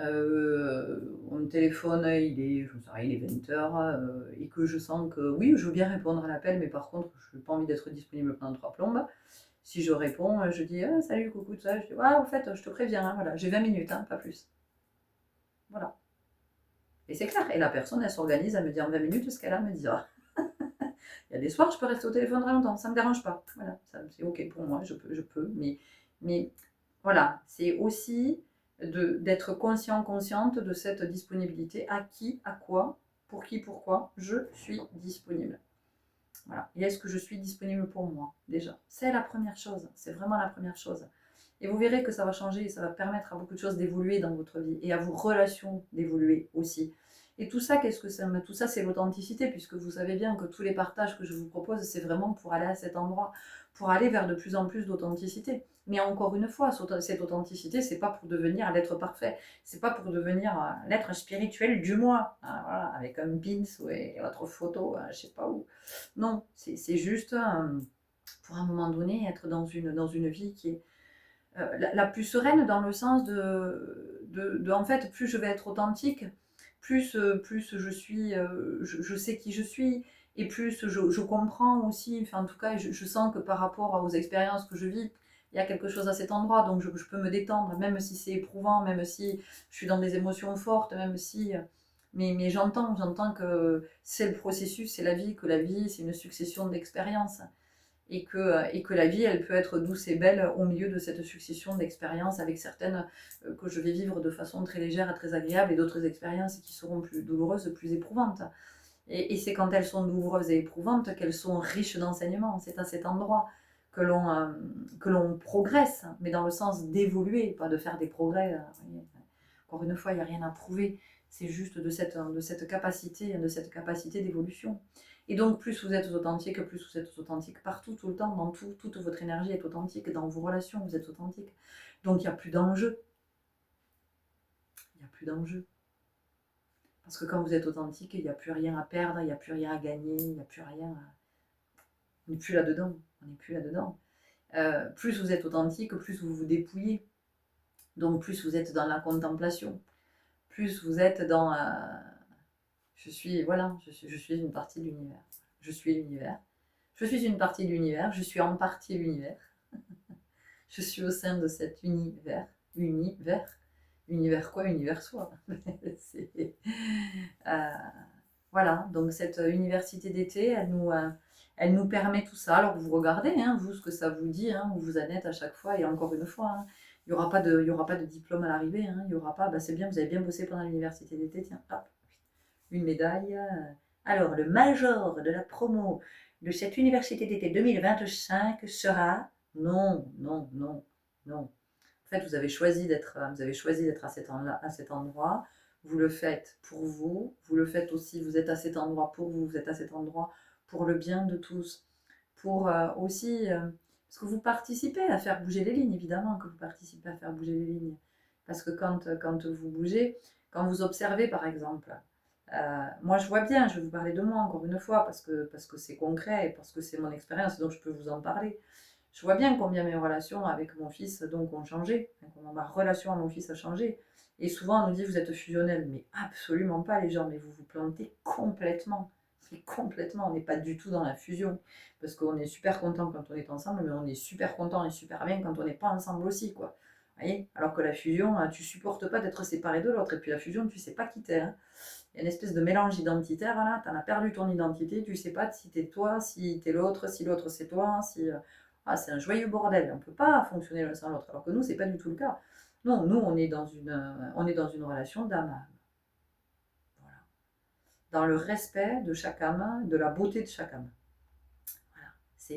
mon téléphone, il est 20h, et que je sens que, oui, je veux bien répondre à l'appel, mais par contre, je n'ai pas envie d'être disponible pendant 3 plombes. Si je réponds, je dis salut, coucou, tout ça. Je dis, en fait, je te préviens, hein, voilà, j'ai 20 minutes, hein, pas plus. Voilà. Et c'est clair. Et la personne, elle s'organise, elle me dit en 20 minutes ce qu'elle a à me dire. Il y a des soirs, je peux rester au téléphone très longtemps, ça ne me dérange pas. Voilà, c'est ok pour moi, je peux. Mais voilà, c'est aussi d'être consciente de cette disponibilité. À qui, à quoi, pour qui, pourquoi je suis disponible. Voilà. Et est-ce que je suis disponible pour moi, déjà? C'est la première chose, c'est vraiment la première chose. Et vous verrez que ça va changer et ça va permettre à beaucoup de choses d'évoluer dans votre vie et à vos relations d'évoluer aussi. Et tout ça, qu'est-ce que ça me... Tout ça, c'est l'authenticité, puisque vous savez bien que tous les partages que je vous propose, c'est vraiment pour aller à cet endroit, pour aller vers de plus en plus d'authenticité. Mais encore une fois, cette authenticité, c'est pas pour devenir l'être parfait, c'est pas pour devenir l'être spirituel du mois, hein, voilà, avec un pins et votre photo, je sais pas où. Non, c'est juste pour un moment donné être dans une vie qui est la plus sereine, dans le sens en fait, plus je vais être authentique, plus je suis, je sais qui je suis, et plus je comprends aussi, enfin en tout cas je sens que par rapport aux expériences que je vis, il y a quelque chose à cet endroit, donc je peux me détendre, même si c'est éprouvant, même si je suis dans des émotions fortes, même si... Mais j'entends que c'est le processus, c'est la vie, que la vie c'est une succession d'expériences. Et que la vie, elle peut être douce et belle au milieu de cette succession d'expériences, avec certaines que je vais vivre de façon très légère et très agréable, et d'autres expériences qui seront plus douloureuses, plus éprouvantes. Et c'est quand elles sont douloureuses et éprouvantes qu'elles sont riches d'enseignements. C'est à cet endroit que l'on progresse, mais dans le sens d'évoluer, pas de faire des progrès. Encore une fois, il n'y a rien à prouver. C'est juste de cette capacité d'évolution. Et donc, plus vous êtes authentique, partout, tout le temps, dans tout, toute votre énergie est authentique, dans vos relations, vous êtes authentique. Donc, il n'y a plus d'enjeu. Il n'y a plus d'enjeu. Parce que quand vous êtes authentique, il n'y a plus rien à perdre, il n'y a plus rien à gagner, il n'y a plus rien à... On n'est plus là-dedans. On n'est plus là-dedans. Plus vous êtes authentique, plus vous vous dépouillez. Donc, plus vous êtes dans la contemplation. Plus vous êtes dans... je suis une partie de l'univers. Je suis l'univers. Je suis une partie de l'univers. Je suis en partie l'univers. Je suis au sein de cet univers. Univers quoi? Univers soi. Voilà, donc cette université d'été, elle nous permet tout ça. Alors vous regardez, hein, vous, ce que ça vous dit, hein, où vous en êtes à chaque fois, et encore une fois, hein, il n'y aura pas de diplôme à l'arrivée, hein, il y aura pas, c'est bien, vous avez bien bossé pendant l'université d'été, tiens, hop, une médaille. Alors, le major de la promo de cette université d'été 2025 sera... Non. En fait, vous avez choisi d'être à cet endroit. Vous le faites pour vous. Vous le faites aussi, vous êtes à cet endroit pour vous. Vous êtes à cet endroit pour le bien de tous. Pour aussi... parce que vous participez à faire bouger les lignes, évidemment que vous participez à faire bouger les lignes. Parce que quand vous bougez, quand vous observez par exemple, moi je vois bien, je vais vous parler de moi encore une fois, parce que c'est concret, et parce que c'est mon expérience, donc je peux vous en parler. Je vois bien combien mes relations avec mon fils donc, ont changé, comment ma relation à mon fils a changé. Et souvent on nous dit vous êtes fusionnel, mais absolument pas les gens, mais vous vous plantez complètement. Mais complètement, on n'est pas du tout dans la fusion. Parce qu'on est super content quand on est ensemble, mais on est super content et super bien quand on n'est pas ensemble aussi, quoi. Vous voyez? Alors que la fusion, tu supportes pas d'être séparé de l'autre. Et puis la fusion, tu sais pas qui t'es. Hein. Il y a une espèce de mélange identitaire, là. Tu en as perdu ton identité, tu sais pas si t'es toi, si t'es l'autre, si l'autre c'est toi, si... c'est un joyeux bordel. On ne peut pas fonctionner l'un sans l'autre. Alors que nous, c'est pas du tout le cas. Non, nous, on est dans une relation d'âme à âme. Voilà. Dans le respect de chaque âme, de la beauté de chaque âme. Voilà.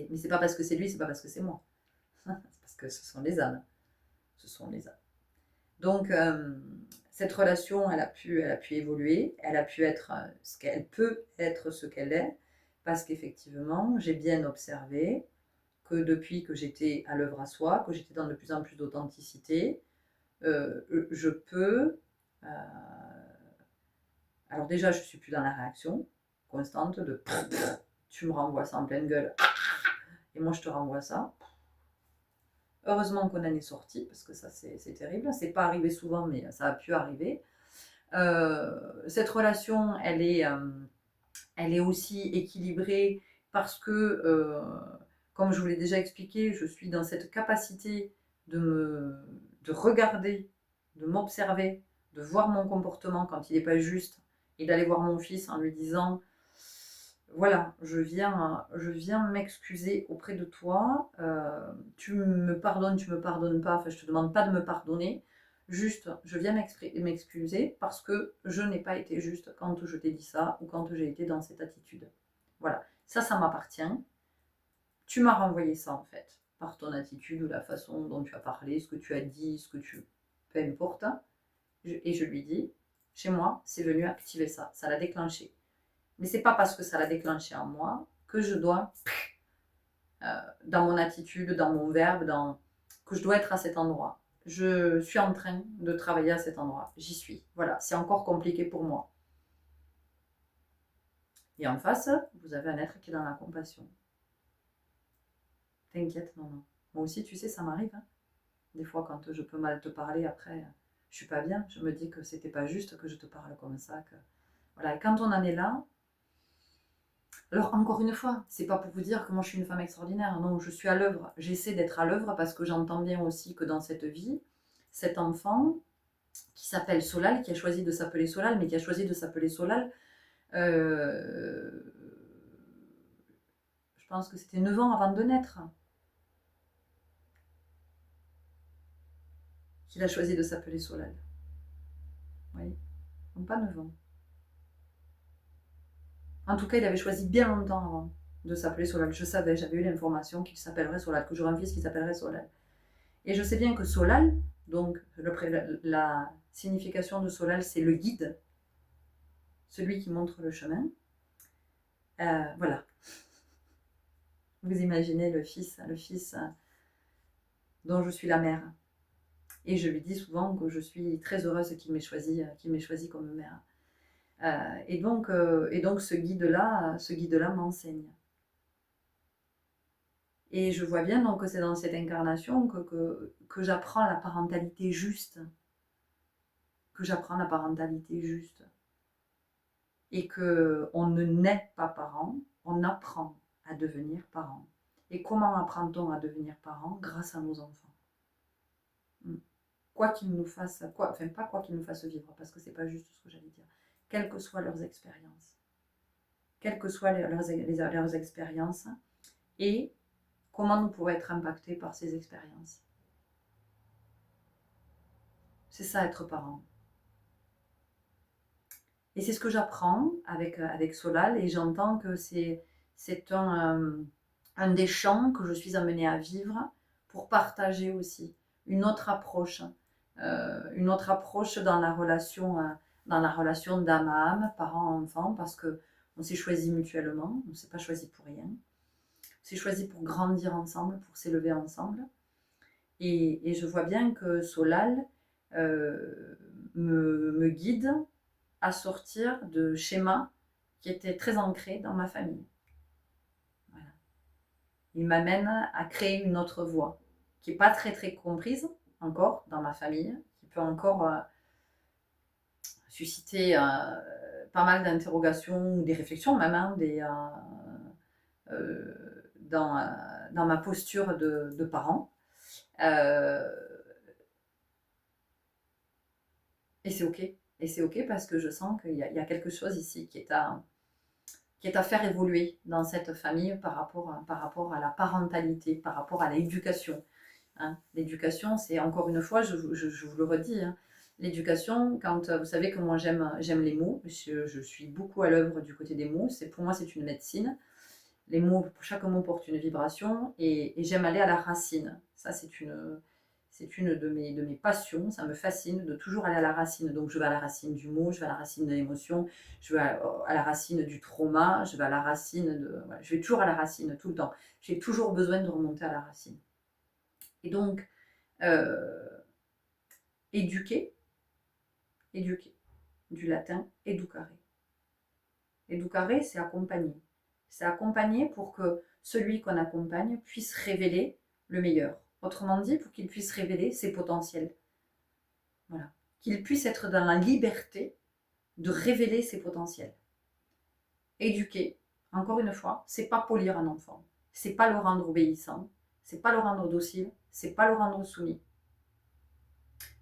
Mais c'est pas parce que c'est lui, c'est pas parce que c'est moi. C'est parce que ce sont les âmes. Ce sont les âmes. Donc, cette relation, elle a pu évoluer, elle a pu être ce qu'elle peut être, ce qu'elle est, parce qu'effectivement, j'ai bien observé que depuis que j'étais à l'œuvre à soi, que j'étais dans de plus en plus d'authenticité, je peux... alors déjà, je ne suis plus dans la réaction constante de tu me renvoies ça en pleine gueule et moi je te renvoie ça. Heureusement qu'on en est sorti, parce que ça c'est terrible. C'est pas arrivé souvent, mais ça a pu arriver. Cette relation, elle est aussi équilibrée parce que, comme je vous l'ai déjà expliqué, je suis dans cette capacité de regarder, de m'observer, de voir mon comportement quand il n'est pas juste, et d'aller voir mon fils en lui disant voilà, je viens m'excuser auprès de toi, tu me pardonnes pas, enfin je te demande pas de me pardonner, juste je viens m'excuser parce que je n'ai pas été juste quand je t'ai dit ça ou quand j'ai été dans cette attitude. Voilà, ça m'appartient. Tu m'as renvoyé ça en fait, par ton attitude ou la façon dont tu as parlé, ce que tu as dit, ce que tu... Peu importe. Et je lui dis, chez moi, c'est venu activer ça l'a déclenché. Mais c'est pas parce que ça l'a déclenché en moi que je dois, dans mon attitude, dans mon verbe, que je dois être à cet endroit. Je suis en train de travailler à cet endroit. J'y suis. Voilà, c'est encore compliqué pour moi. Et en face, vous avez un être qui est dans la compassion. T'inquiète, non. Moi aussi, tu sais, ça m'arrive. Hein. Des fois, quand je peux mal te parler, après, je suis pas bien. Je me dis que c'était pas juste que je te parle comme ça. Voilà, et quand on en est là, alors encore une fois, c'est pas pour vous dire que moi je suis une femme extraordinaire, non, je suis à l'œuvre, j'essaie d'être à l'œuvre parce que j'entends bien aussi que dans cette vie, cet enfant qui s'appelle Solal, qui a choisi de s'appeler Solal, mais qui a choisi de s'appeler Solal, je pense que c'était 9 ans avant de naître, qu'il a choisi de s'appeler Solal. Oui, donc pas 9 ans. En tout cas, il avait choisi bien longtemps avant de s'appeler Solal. Je savais, j'avais eu l'information qu'il s'appellerait Solal, que j'aurais un fils qui s'appellerait Solal. Et je sais bien que Solal, donc la signification de Solal, c'est le guide, celui qui montre le chemin. Voilà. Vous imaginez le fils dont je suis la mère. Et je lui dis souvent que je suis très heureuse qu'il m'ait choisi comme mère. Et donc ce guide-là m'enseigne. Et je vois bien donc que c'est dans cette incarnation que j'apprends la parentalité juste. Que j'apprends la parentalité juste. Et qu'on ne naît pas parent, on apprend à devenir parent. Et comment apprend-on à devenir parent? Grâce à nos enfants. Quoi qu'ils nous fassent, pas quoi qu'ils nous fassent vivre, parce que c'est pas juste ce que j'allais dire, quelles que soient leurs expériences. Quelles que soient leurs expériences, et comment nous pouvons être impactés par ces expériences. C'est ça, être parent. Et c'est ce que j'apprends avec Solal, et j'entends que c'est un des champs que je suis amenée à vivre pour partager aussi une autre approche dans la relation d'âme à âme, parent-enfant, parce qu'on s'est choisi mutuellement, on ne s'est pas choisi pour rien. On s'est choisi pour grandir ensemble, pour s'élever ensemble. Et je vois bien que Solal me guide à sortir de schémas qui étaient très ancrés dans ma famille. Voilà. Il m'amène à créer une autre voie qui n'est pas très très comprise encore dans ma famille, qui peut encore susciter pas mal d'interrogations ou des réflexions même, dans ma posture de parent. Et c'est ok. Et c'est ok parce que je sens qu'il y a quelque chose ici qui est à faire évoluer dans cette famille par rapport à la parentalité, par rapport à l'éducation. Hein. L'éducation, c'est encore une fois, je vous le redis, hein, l'éducation, quand vous savez que moi j'aime les mots, je suis beaucoup à l'œuvre du côté des mots, pour moi c'est une médecine. Les mots, chaque mot porte une vibration et j'aime aller à la racine. Ça, c'est une de mes passions, ça me fascine de toujours aller à la racine. Donc je vais à la racine du mot, je vais à la racine de l'émotion, je vais à la racine du trauma, je vais à la racine voilà, je vais toujours à la racine tout le temps. J'ai toujours besoin de remonter à la racine. Et donc, éduquer, du latin educare. Educare, c'est accompagner. C'est accompagner pour que celui qu'on accompagne puisse révéler le meilleur. Autrement dit, pour qu'il puisse révéler ses potentiels. Voilà. Qu'il puisse être dans la liberté de révéler ses potentiels. Éduquer, encore une fois, c'est pas polir un enfant. C'est pas le rendre obéissant. C'est pas le rendre docile. C'est pas le rendre soumis.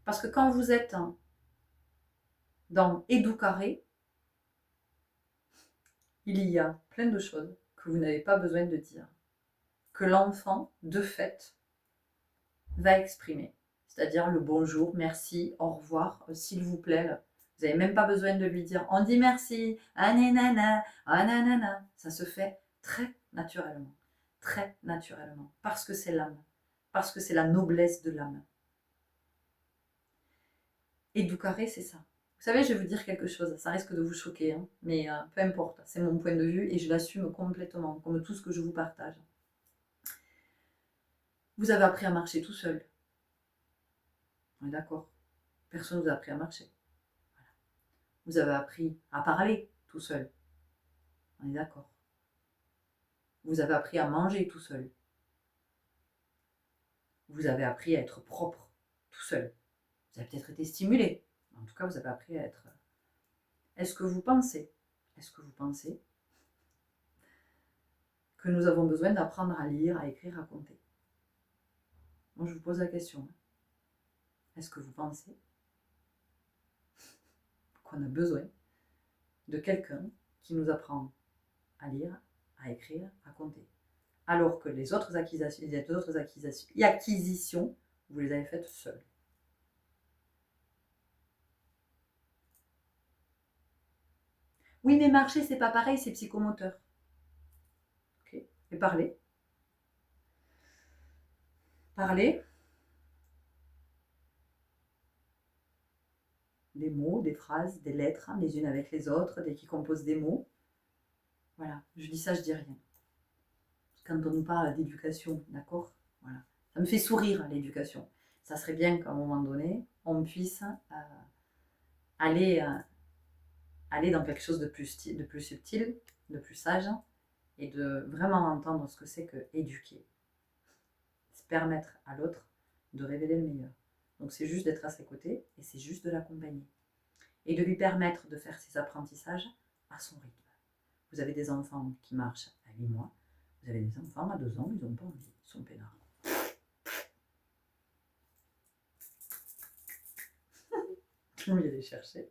Parce que quand vous êtes dans educare, il y a plein de choses que vous n'avez pas besoin de dire. Que l'enfant, de fait, va exprimer. C'est-à-dire le bonjour, merci, au revoir, s'il vous plaît. Vous n'avez même pas besoin de lui dire on dit merci, ah nanana, ah nanana. Ça se fait très naturellement. Très naturellement. Parce que c'est l'âme. Parce que c'est la noblesse de l'âme. Educare, c'est ça. Vous savez, je vais vous dire quelque chose, ça risque de vous choquer, hein, mais peu importe, c'est mon point de vue et je l'assume complètement, comme tout ce que je vous partage. Vous avez appris à marcher tout seul. On est d'accord. Personne ne vous a appris à marcher. Voilà. Vous avez appris à parler tout seul. On est d'accord. Vous avez appris à manger tout seul. Vous avez appris à être propre tout seul. Vous avez peut-être été stimulé. En tout cas, vous avez appris à être... Est-ce que vous pensez que nous avons besoin d'apprendre à lire, à écrire, à compter? Moi, je vous pose la question. Est-ce que vous pensez qu'on a besoin de quelqu'un qui nous apprend à lire, à écrire, à compter? Alors que les autres acquisitions, vous les avez faites seules. Oui, mais marcher, c'est pas pareil, c'est psychomoteur. Ok. Et parler. Parler. Des mots, des phrases, des lettres, les unes avec les autres, qui composent des mots. Voilà. Je dis ça, je dis rien. Quand on nous parle d'éducation, d'accord? Voilà. Ça me fait sourire, l'éducation. Ça serait bien qu'à un moment donné, on puisse aller, aller dans quelque chose de plus subtil, de plus sage, et de vraiment entendre ce que c'est que éduquer. Se permettre à l'autre de révéler le meilleur. Donc c'est juste d'être à ses côtés et c'est juste de l'accompagner. Et de lui permettre de faire ses apprentissages à son rythme. Vous avez des enfants qui marchent à 8 mois, vous avez des enfants à 2 ans, ils n'ont pas envie, ils sont peinards. On vient les chercher.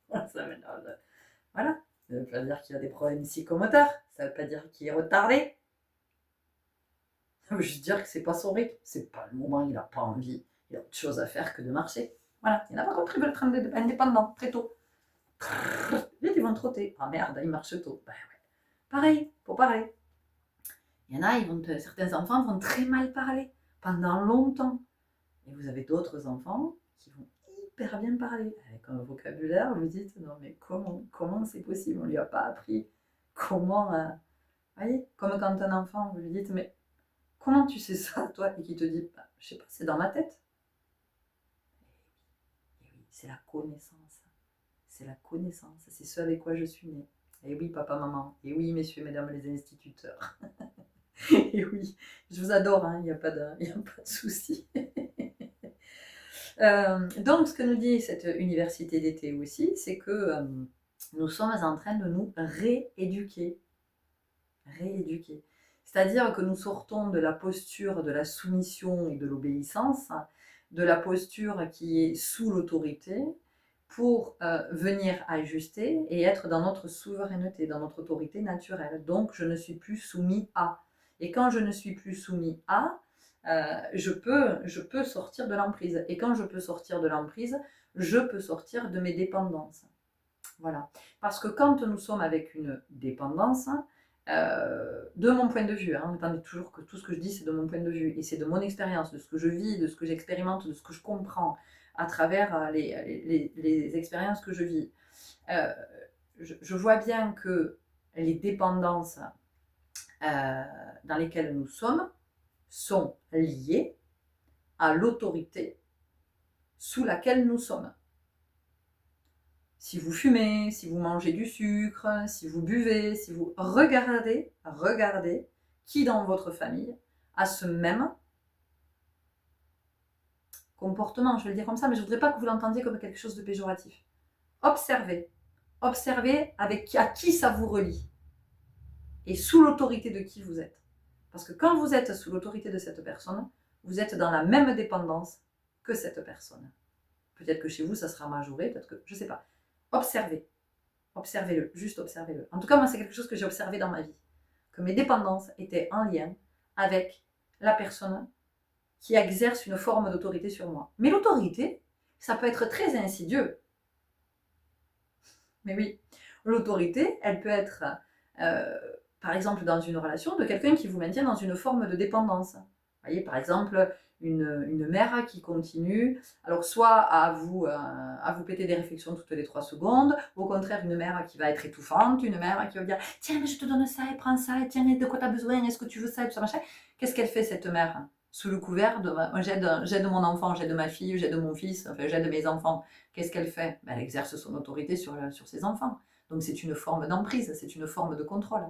Ça m'énerve. Voilà. Ça ne veut pas dire qu'il a des problèmes psychomoteurs, ça ne veut pas dire qu'il est retardé. Ça veut juste dire que c'est pas son rythme, c'est pas le moment, il n'a pas envie, il a autre chose à faire que de marcher. Voilà, il n'a pas compris le train indépendant, très tôt. Vite, ils vont trotter. Ah merde, ils marchent tôt. Ben ouais. Pareil, pour parler. Il y en a, certains enfants vont très mal parler pendant longtemps. Et vous avez d'autres enfants qui vont hyper bien parler. Avec un vocabulaire, vous dites, non mais comment c'est possible? On ne lui a pas appris. Comment... Vous voyez, comme quand un enfant, vous lui dites, mais comment tu sais ça, toi? Et qui te dit, bah, je sais pas, c'est dans ma tête. Et oui, c'est la connaissance. C'est la connaissance. C'est ce avec quoi je suis née. Et oui, papa, maman. Et oui, messieurs, mesdames, les instituteurs. Et oui, je vous adore, il n'y a pas de souci. Donc, ce que nous dit cette université d'été aussi, c'est que nous sommes en train de nous rééduquer. Rééduquer. C'est-à-dire que nous sortons de la posture de la soumission et de l'obéissance, de la posture qui est sous l'autorité, pour venir ajuster et être dans notre souveraineté, dans notre autorité naturelle. Donc, je ne suis plus soumis à. Et quand je ne suis plus soumis à, je peux sortir de l'emprise. Et quand je peux sortir de l'emprise, je peux sortir de mes dépendances. Voilà. Parce que quand nous sommes avec une dépendance, de mon point de vue, entendez toujours que tout ce que je dis, c'est de mon point de vue, et c'est de mon expérience, de ce que je vis, de ce que j'expérimente, de ce que je comprends à travers les expériences que je vis. Je vois bien que les dépendances dans lesquelles nous sommes sont liées à l'autorité sous laquelle nous sommes. Si vous fumez, si vous mangez du sucre, si vous buvez, si vous regardez qui dans votre famille a ce même comportement. Je vais le dire comme ça, mais je ne voudrais pas que vous l'entendiez comme quelque chose de péjoratif. Observez. Observez à qui ça vous relie et sous l'autorité de qui vous êtes. Parce que quand vous êtes sous l'autorité de cette personne, vous êtes dans la même dépendance que cette personne. Peut-être que chez vous, ça sera majoré, peut-être que, je ne sais pas. Observez. Observez-le, juste observez-le. En tout cas, moi, c'est quelque chose que j'ai observé dans ma vie. Que mes dépendances étaient en lien avec la personne qui exerce une forme d'autorité sur moi. Mais l'autorité, ça peut être très insidieux. Mais oui, l'autorité, elle peut être, par exemple, dans une relation, de quelqu'un qui vous maintient dans une forme de dépendance. Vous voyez, par exemple, une mère qui continue, alors soit à vous péter des réflexions toutes les 3 secondes, ou au contraire une mère qui va être étouffante, une mère qui va dire « Tiens, mais je te donne ça, et prends ça, et tiens, de quoi tu as besoin, est-ce que tu veux ça, et tout ça, machin ». Qu'est-ce qu'elle fait, cette mère? Sous le couvert de « J'aide mon enfant, j'aide ma fille, j'aide mon fils, enfin, j'aide mes enfants ». Qu'est-ce qu'elle fait? Elle exerce son autorité sur ses enfants. Donc c'est une forme d'emprise, c'est une forme de contrôle.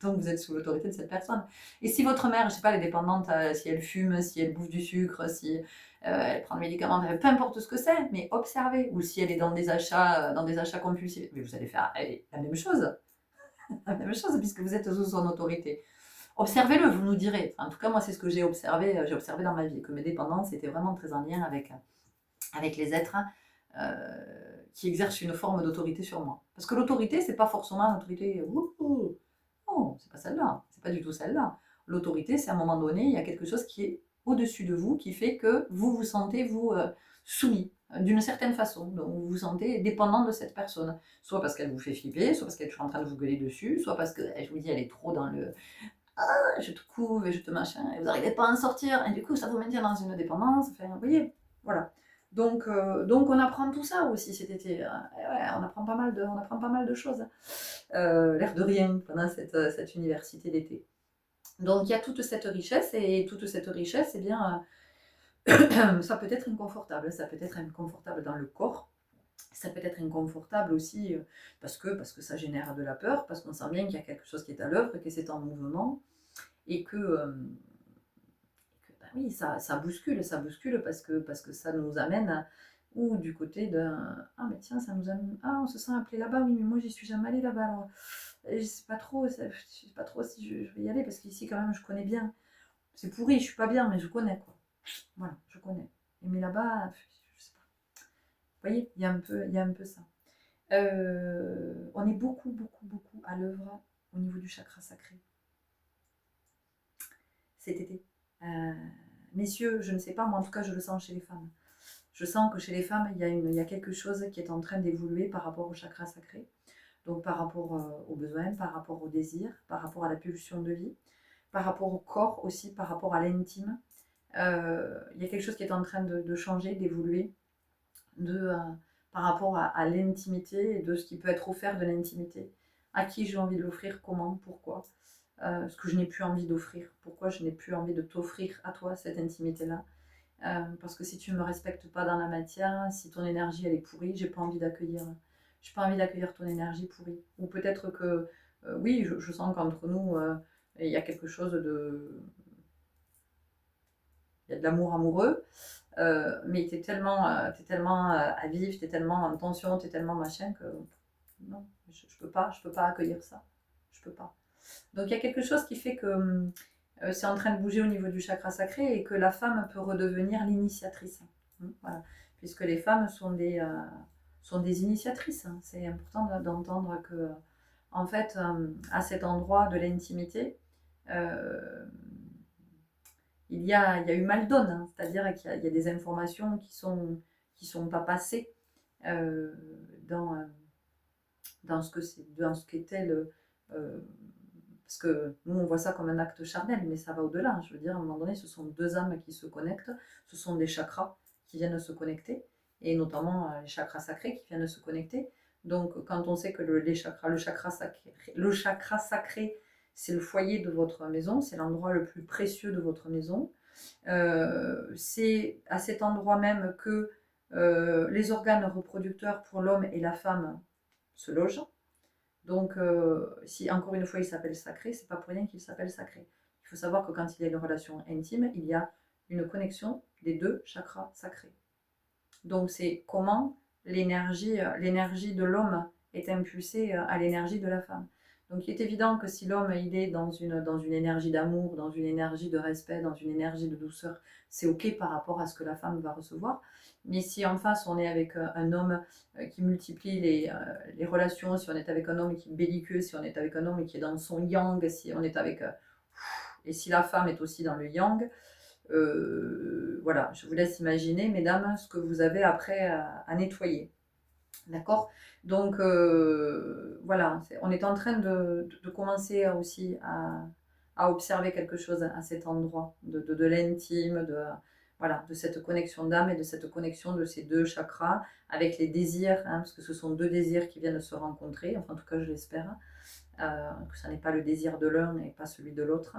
Donc vous êtes sous l'autorité de cette personne. Et si votre mère, je ne sais pas, elle est dépendante, si elle fume, si elle bouffe du sucre, si elle prend des médicaments, peu importe ce que c'est, mais observez. Ou si elle est dans des achats compulsifs, mais vous allez faire la même chose. La même chose, puisque vous êtes sous son autorité. Observez-le, vous nous direz. En tout cas, moi, c'est ce que j'ai observé dans ma vie, que mes dépendances étaient vraiment très en lien avec les êtres qui exercent une forme d'autorité sur moi. Parce que l'autorité, c'est pas forcément l'autorité. Non, c'est pas celle-là. C'est pas du tout celle-là. L'autorité, c'est à un moment donné, il y a quelque chose qui est au-dessus de vous, qui fait que vous vous sentez, vous, soumis. d'une certaine façon. Donc vous vous sentez dépendant de cette personne. Soit parce qu'elle vous fait flipper, soit parce qu'elle est toujours en train de vous gueuler dessus, soit parce que, je vous dis, elle est trop dans le je te couve et je te machin, et vous n'arrivez pas à en sortir, et du coup ça vous maintient dans une dépendance, enfin, vous voyez, voilà. Donc on apprend tout ça aussi cet été, ouais, on apprend pas mal de choses, l'air de rien, pendant cette université d'été. Donc il y a toute cette richesse, et toute cette richesse, eh bien, ça peut être inconfortable, ça peut être inconfortable dans le corps, ça peut être inconfortable aussi parce que ça génère de la peur, parce qu'on sent bien qu'il y a quelque chose qui est à l'œuvre, que c'est en mouvement, et bah oui, ça bouscule parce que ça nous amène ou du côté d'un ah mais tiens, ça nous amène, ah on se sent appelé là-bas, oui mais moi j'y suis jamais allée là-bas, alors je sais pas trop, je sais pas trop si je vais y aller parce qu'ici quand même je connais bien. C'est pourri, je suis pas bien mais je connais quoi. Voilà, je connais. Mais là-bas, je sais pas. Vous voyez, il y a un peu ça. On est beaucoup, beaucoup, beaucoup à l'œuvre au niveau du chakra sacré cet été. Euh, Messieurs, je ne sais pas, moi en tout cas je le sens chez les femmes. Je sens que chez les femmes, il y a quelque chose qui est en train d'évoluer par rapport au chakra sacré. Donc par rapport aux besoins, par rapport au désir, par rapport à la pulsion de vie, par rapport au corps aussi, par rapport à l'intime. Il y a quelque chose qui est en train de changer, d'évoluer, de, par rapport à l'intimité et de ce qui peut être offert de l'intimité. À qui j'ai envie de l'offrir, comment, pourquoi. Ce que je n'ai plus envie d'offrir. Pourquoi je n'ai plus envie de t'offrir à toi cette intimité-là. Parce que si tu ne me respectes pas dans la matière, si ton énergie elle est pourrie, j'ai pas envie d'accueillir. J'ai pas envie d'accueillir ton énergie pourrie. Ou peut-être que, oui, je sens qu'entre nous, il y a quelque chose de. Il y a de l'amour amoureux, mais t'es tellement à vif, t'es tellement en tension, t'es tellement machin que non, je peux pas accueillir ça. Je peux pas. Donc il y a quelque chose qui fait que c'est en train de bouger au niveau du chakra sacré et que la femme peut redevenir l'initiatrice. Voilà. Puisque les femmes sont des initiatrices. C'est important d'entendre que, en fait, à cet endroit de l'intimité, euh, il y a eu mal donne. C'est-à-dire qu'il y a des informations qui sont pas passées euh, dans, dans ce qu'était le. euh, Parce que nous, on voit ça comme un acte charnel, mais ça va au-delà. Je veux dire, à un moment donné, ce sont deux âmes qui se connectent, ce sont des chakras qui viennent se connecter, et notamment les chakras sacrés qui viennent se connecter. Donc, quand on sait que le chakra sacré, c'est le foyer de votre maison, c'est l'endroit le plus précieux de votre maison, c'est à cet endroit même que les organes reproducteurs pour l'homme et la femme se logent. Donc, si encore une fois il s'appelle sacré, c'est pas pour rien qu'il s'appelle sacré. Il faut savoir que quand il y a une relation intime, il y a une connexion des deux chakras sacrés. Donc, c'est comment l'énergie de l'homme est impulsée à l'énergie de la femme. Donc, il est évident que si l'homme il est dans une énergie d'amour, dans une énergie de respect, dans une énergie de douceur, c'est ok par rapport à ce que la femme va recevoir. Mais si en face on est avec un homme qui multiplie les relations, si on est avec un homme qui est belliqueux, si on est avec un homme qui est dans son yang, si on est avec et si la femme est aussi dans le yang, voilà, je vous laisse imaginer, mesdames, ce que vous avez après à nettoyer. D'accord. Donc, voilà, on est en train de commencer aussi à observer quelque chose à cet endroit, de l'intime, voilà, de cette connexion d'âme et de cette connexion de ces deux chakras avec les désirs, parce que ce sont deux désirs qui viennent se rencontrer, enfin en tout cas je l'espère, que ça n'est pas le désir de l'un et pas celui de l'autre.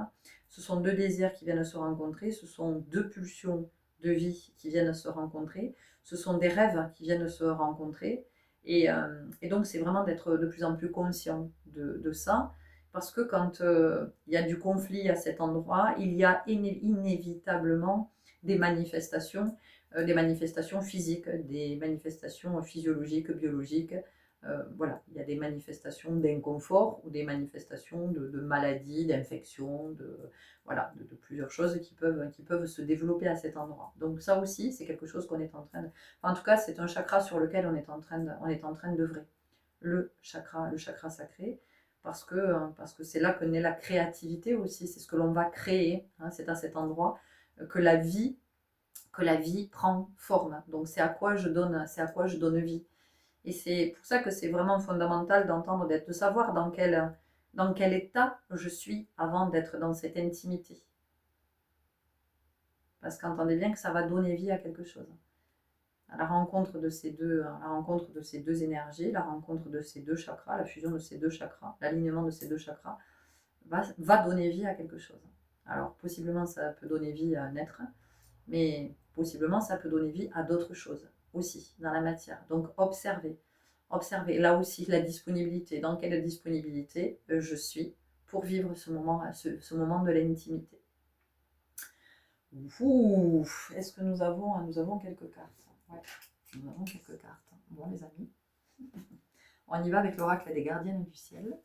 Ce sont deux désirs qui viennent se rencontrer, ce sont deux pulsions de vie qui viennent se rencontrer, ce sont des rêves qui viennent se rencontrer. Et donc, c'est vraiment d'être de plus en plus conscient de ça, parce que quand il y a du conflit à cet endroit, il y a inévitablement des manifestations physiques, des manifestations physiologiques, biologiques. Voilà, il y a des manifestations d'inconfort ou des manifestations de maladies, d'infections, voilà, de plusieurs choses qui peuvent se développer à cet endroit. Donc ça aussi, c'est quelque chose qu'on est en train de... Enfin, en tout cas, c'est un chakra sur lequel on est en train d'œuvrer. Le chakra sacré, parce que c'est là que naît la créativité aussi, c'est ce que l'on va créer, c'est à cet endroit que la vie que la vie prend forme. Donc c'est à quoi je donne vie. Et c'est pour ça que c'est vraiment fondamental d'entendre, de savoir dans quel état je suis avant d'être dans cette intimité. Parce qu'entendez bien que ça va donner vie à quelque chose. À la rencontre de ces deux énergies, la rencontre de ces deux chakras, la fusion de ces deux chakras, l'alignement de ces deux chakras va donner vie à quelque chose. Alors possiblement ça peut donner vie à un être, mais possiblement ça peut donner vie à d'autres choses aussi dans la matière. Donc observez là aussi la disponibilité, dans quelle disponibilité je suis pour vivre ce moment de l'intimité. Est-ce que nous avons quelques cartes? Ouais, nous avons quelques cartes. Bon les amis, on y va avec l'oracle des gardiennes du ciel.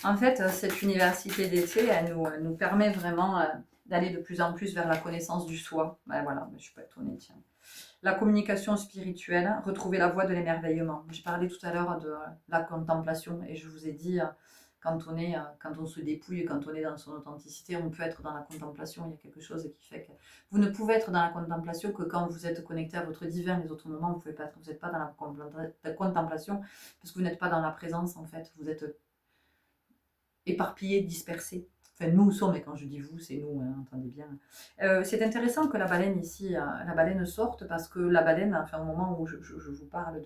En fait, cette université d'été, elle nous permet vraiment d'aller de plus en plus vers la connaissance du soi. Ben voilà, je ne suis pas étonnée, tiens. La communication spirituelle, retrouver la voie de l'émerveillement. J'ai parlé tout à l'heure de la contemplation et je vous ai dit, quand on se dépouille, quand on est dans son authenticité, on peut être dans la contemplation. Il y a quelque chose qui fait que vous ne pouvez être dans la contemplation que quand vous êtes connecté à votre divin. Les autres moments, vous n'êtes pas dans la contemplation parce que vous n'êtes pas dans la présence en fait. Vous êtes éparpillés, dispersés. Enfin, nous sommes, et quand je dis vous, c'est nous, hein, entendez bien. C'est intéressant que la baleine ici, la baleine sorte, parce que la baleine, enfin, au moment où je vous parle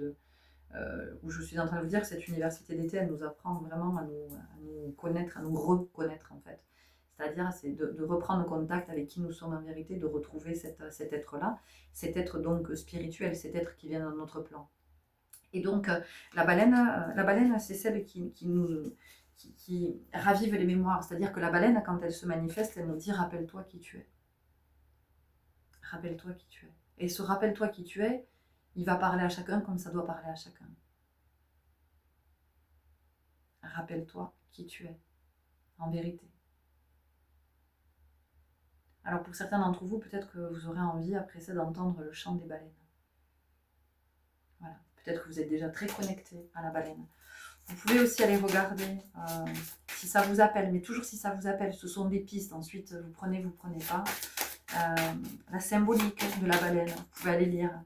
où je suis en train de vous dire, cette université d'été, elle nous apprend vraiment à nous connaître, à nous reconnaître, en fait. C'est-à-dire, c'est de reprendre contact avec qui nous sommes en vérité, de retrouver cet être-là, cet être donc spirituel, cet être qui vient de notre plan. Et donc, la baleine, c'est celle qui ravive les mémoires. C'est-à-dire que la baleine, quand elle se manifeste, elle nous dit « rappelle-toi qui tu es ». Rappelle-toi qui tu es. Et ce « rappelle-toi qui tu es », il va parler à chacun comme ça doit parler à chacun. Rappelle-toi qui tu es, en vérité. Alors pour certains d'entre vous, peut-être que vous aurez envie après ça d'entendre le chant des baleines. Voilà. Peut-être que vous êtes déjà très connecté à la baleine. Vous pouvez aussi aller regarder si ça vous appelle, mais toujours si ça vous appelle, ce sont des pistes. Ensuite, vous prenez pas. La symbolique de la baleine, vous pouvez aller lire.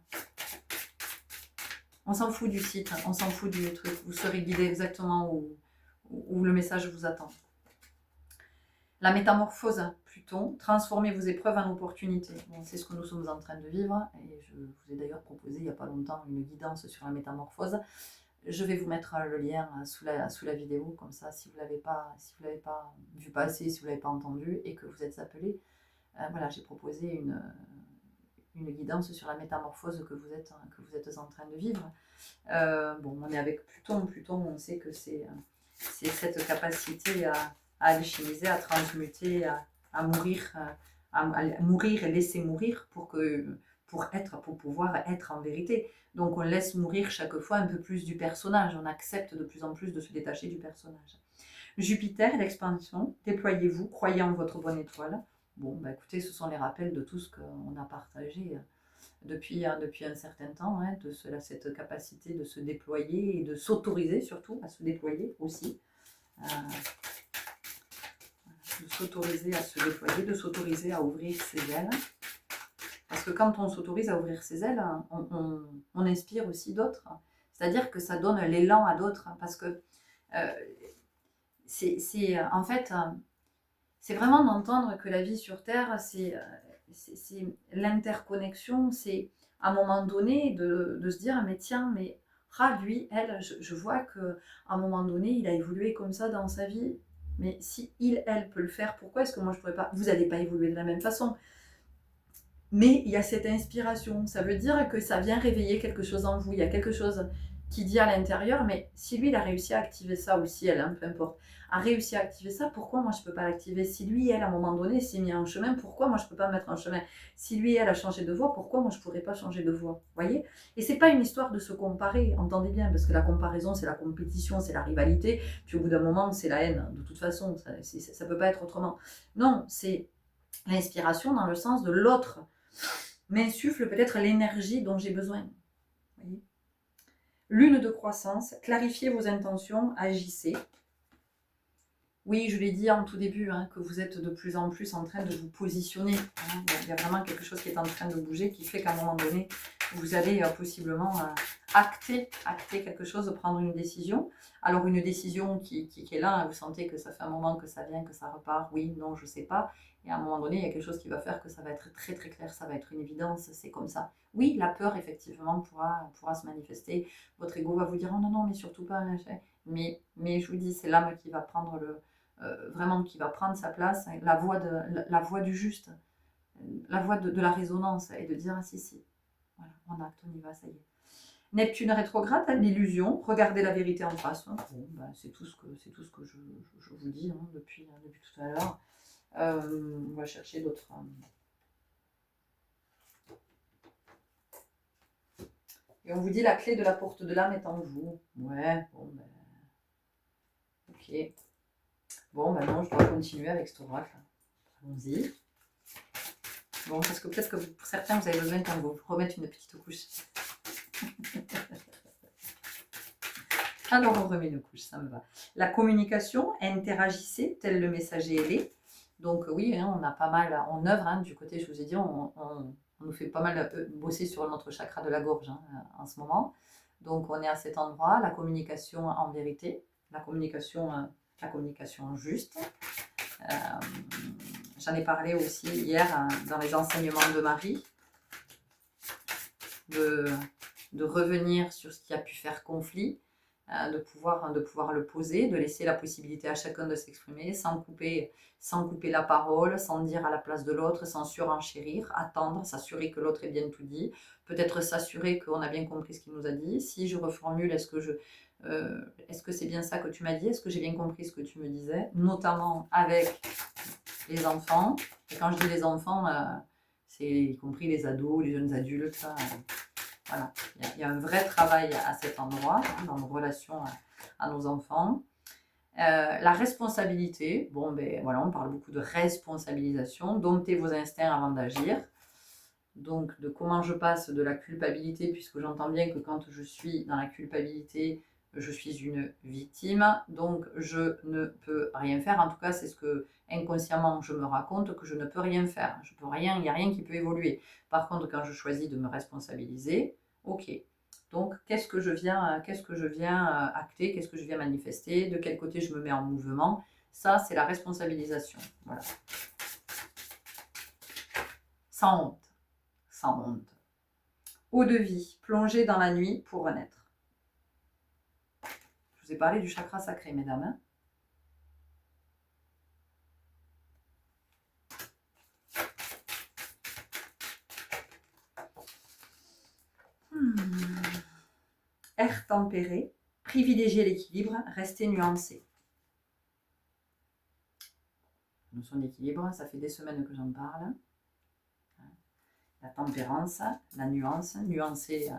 On s'en fout du site, on s'en fout du truc. Vous serez guidé exactement où le message vous attend. La métamorphose, Pluton, transformez vos épreuves en opportunités. Bon, c'est ce que nous sommes en train de vivre. Et je vous ai d'ailleurs proposé il n'y a pas longtemps une guidance sur la métamorphose. Je vais vous mettre le lien sous la vidéo, comme ça, si vous ne l'avez pas vu passer, si vous ne l'avez pas entendu et que vous êtes appelé, voilà, j'ai proposé une guidance sur la métamorphose que vous êtes en train de vivre. Bon, on est avec Pluton. Pluton, on sait que c'est cette capacité à alchimiser, à transmuter, à mourir, à mourir et laisser mourir pour pouvoir être en vérité. Donc on laisse mourir chaque fois un peu plus du personnage, on accepte de plus en plus de se détacher du personnage. Jupiter, l'expansion, déployez-vous, croyez en votre bonne étoile. Bon, bah écoutez, ce sont les rappels de tout ce qu'on a partagé depuis un certain temps, hein, cette capacité de se déployer et de s'autoriser surtout à se déployer aussi. De s'autoriser à se déployer, de s'autoriser à ouvrir ses ailes. Parce que quand on s'autorise à ouvrir ses ailes, on inspire aussi d'autres. C'est-à-dire que ça donne l'élan à d'autres. Parce que en fait, c'est vraiment d'entendre que la vie sur Terre, c'est l'interconnexion. C'est à un moment donné de se dire, mais tiens, mais lui, elle, je vois qu'à un moment donné, il a évolué comme ça dans sa vie. Mais si elle peut le faire, pourquoi est-ce que moi je ne pourrais pas? Vous n'allez pas évoluer de la même façon. Mais il y a cette inspiration, ça veut dire que ça vient réveiller quelque chose en vous, il y a quelque chose qui dit à l'intérieur, mais si lui il a réussi à activer ça, ou si elle, hein, peu importe, a réussi à activer ça, pourquoi moi je ne peux pas l'activer? Si lui, elle, à un moment donné, s'est mis en chemin, pourquoi moi je ne peux pas mettre en chemin? Si lui, elle a changé de voie, pourquoi moi je ne pourrais pas changer de voie? Voyez? Et c'est pas une histoire de se comparer, entendez bien, parce que la comparaison, c'est la compétition, c'est la rivalité, puis au bout d'un moment, c'est la haine, de toute façon, ça ne peut pas être autrement. Non, c'est l'inspiration dans le sens de l'autre m'insuffle peut-être l'énergie dont j'ai besoin. Vous voyez ? Lune de croissance, clarifiez vos intentions, agissez. Oui, je l'ai dit en tout début, hein, que vous êtes de plus en plus en train de vous positionner. Hein. Il y a vraiment quelque chose qui est en train de bouger, qui fait qu'à un moment donné, vous allez possiblement acter quelque chose, prendre une décision. Alors une décision qui est là, hein, vous sentez que ça fait un moment que ça vient, que ça repart, oui, non, je ne sais pas. Et à un moment donné, il y a quelque chose qui va faire que ça va être très très clair, ça va être une évidence, c'est comme ça. Oui, la peur, effectivement, pourra se manifester. Votre ego va vous dire, oh non, non, mais surtout pas. Mais je vous dis, c'est l'âme qui va prendre vraiment qui va prendre sa place, la voix du juste, la voix de la résonance, et de dire, ah si, si, voilà, on acte, on y va, ça y est. Neptune rétrograde, l'illusion, regardez la vérité en face. Bon, ben, c'est tout ce que je vous dis hein, depuis tout à l'heure. On va chercher d'autres. Et on vous dit la clé de la porte de l'âme est en vous. Ouais, bon, ben. Ok. Bon, ben non, je dois continuer avec cet oracle. Allons-y. Bon, parce que peut-être que pour certains, vous avez besoin qu'on vous remette une petite couche. Alors, on remet une couche, ça me va. La communication, interagissez, tel le messager ailé. Donc, oui, hein, on a pas mal, on œuvre, hein, du côté, je vous ai dit, on nous fait pas mal bosser sur notre chakra de la gorge hein, en ce moment. Donc, on est à cet endroit, la communication en vérité, la communication juste. J'en ai parlé aussi hier dans les enseignements de Marie, de revenir sur ce qui a pu faire conflit, de pouvoir le poser, de laisser la possibilité à chacun de s'exprimer sans couper la parole, sans dire à la place de l'autre, sans surenchérir, attendre, s'assurer que l'autre ait bien tout dit, peut-être s'assurer qu'on a bien compris ce qu'il nous a dit. Si je reformule, est-ce que c'est bien ça que tu m'as dit? Est-ce que j'ai bien compris ce que tu me disais? Notamment avec les enfants. Et quand je dis les enfants, c'est y compris les ados, les jeunes adultes. Voilà. Il y a un vrai travail à cet endroit, hein, dans nos relations à nos enfants. La responsabilité, bon ben voilà, on parle beaucoup de responsabilisation, dompter vos instincts avant d'agir. Donc de comment je passe de la culpabilité, puisque j'entends bien que quand je suis dans la culpabilité, je suis une victime, donc je ne peux rien faire. En tout cas, c'est ce que inconsciemment je me raconte, que je ne peux rien faire. Je peux rien, il n'y a rien qui peut évoluer. Par contre, quand je choisis de me responsabiliser, ok. Donc, qu'est-ce que je viens acter, qu'est-ce que je viens manifester, de quel côté je me mets en mouvement. Ça, c'est la responsabilisation. Voilà. Sans honte. Sans honte. Eau de vie, plongez dans la nuit pour renaître. Je vous ai parlé du chakra sacré, mesdames. Hein. Air tempéré, privilégiez l'équilibre, restez nuancé. Notion d'équilibre, ça fait des semaines que j'en parle. La tempérance, la nuance, nuancer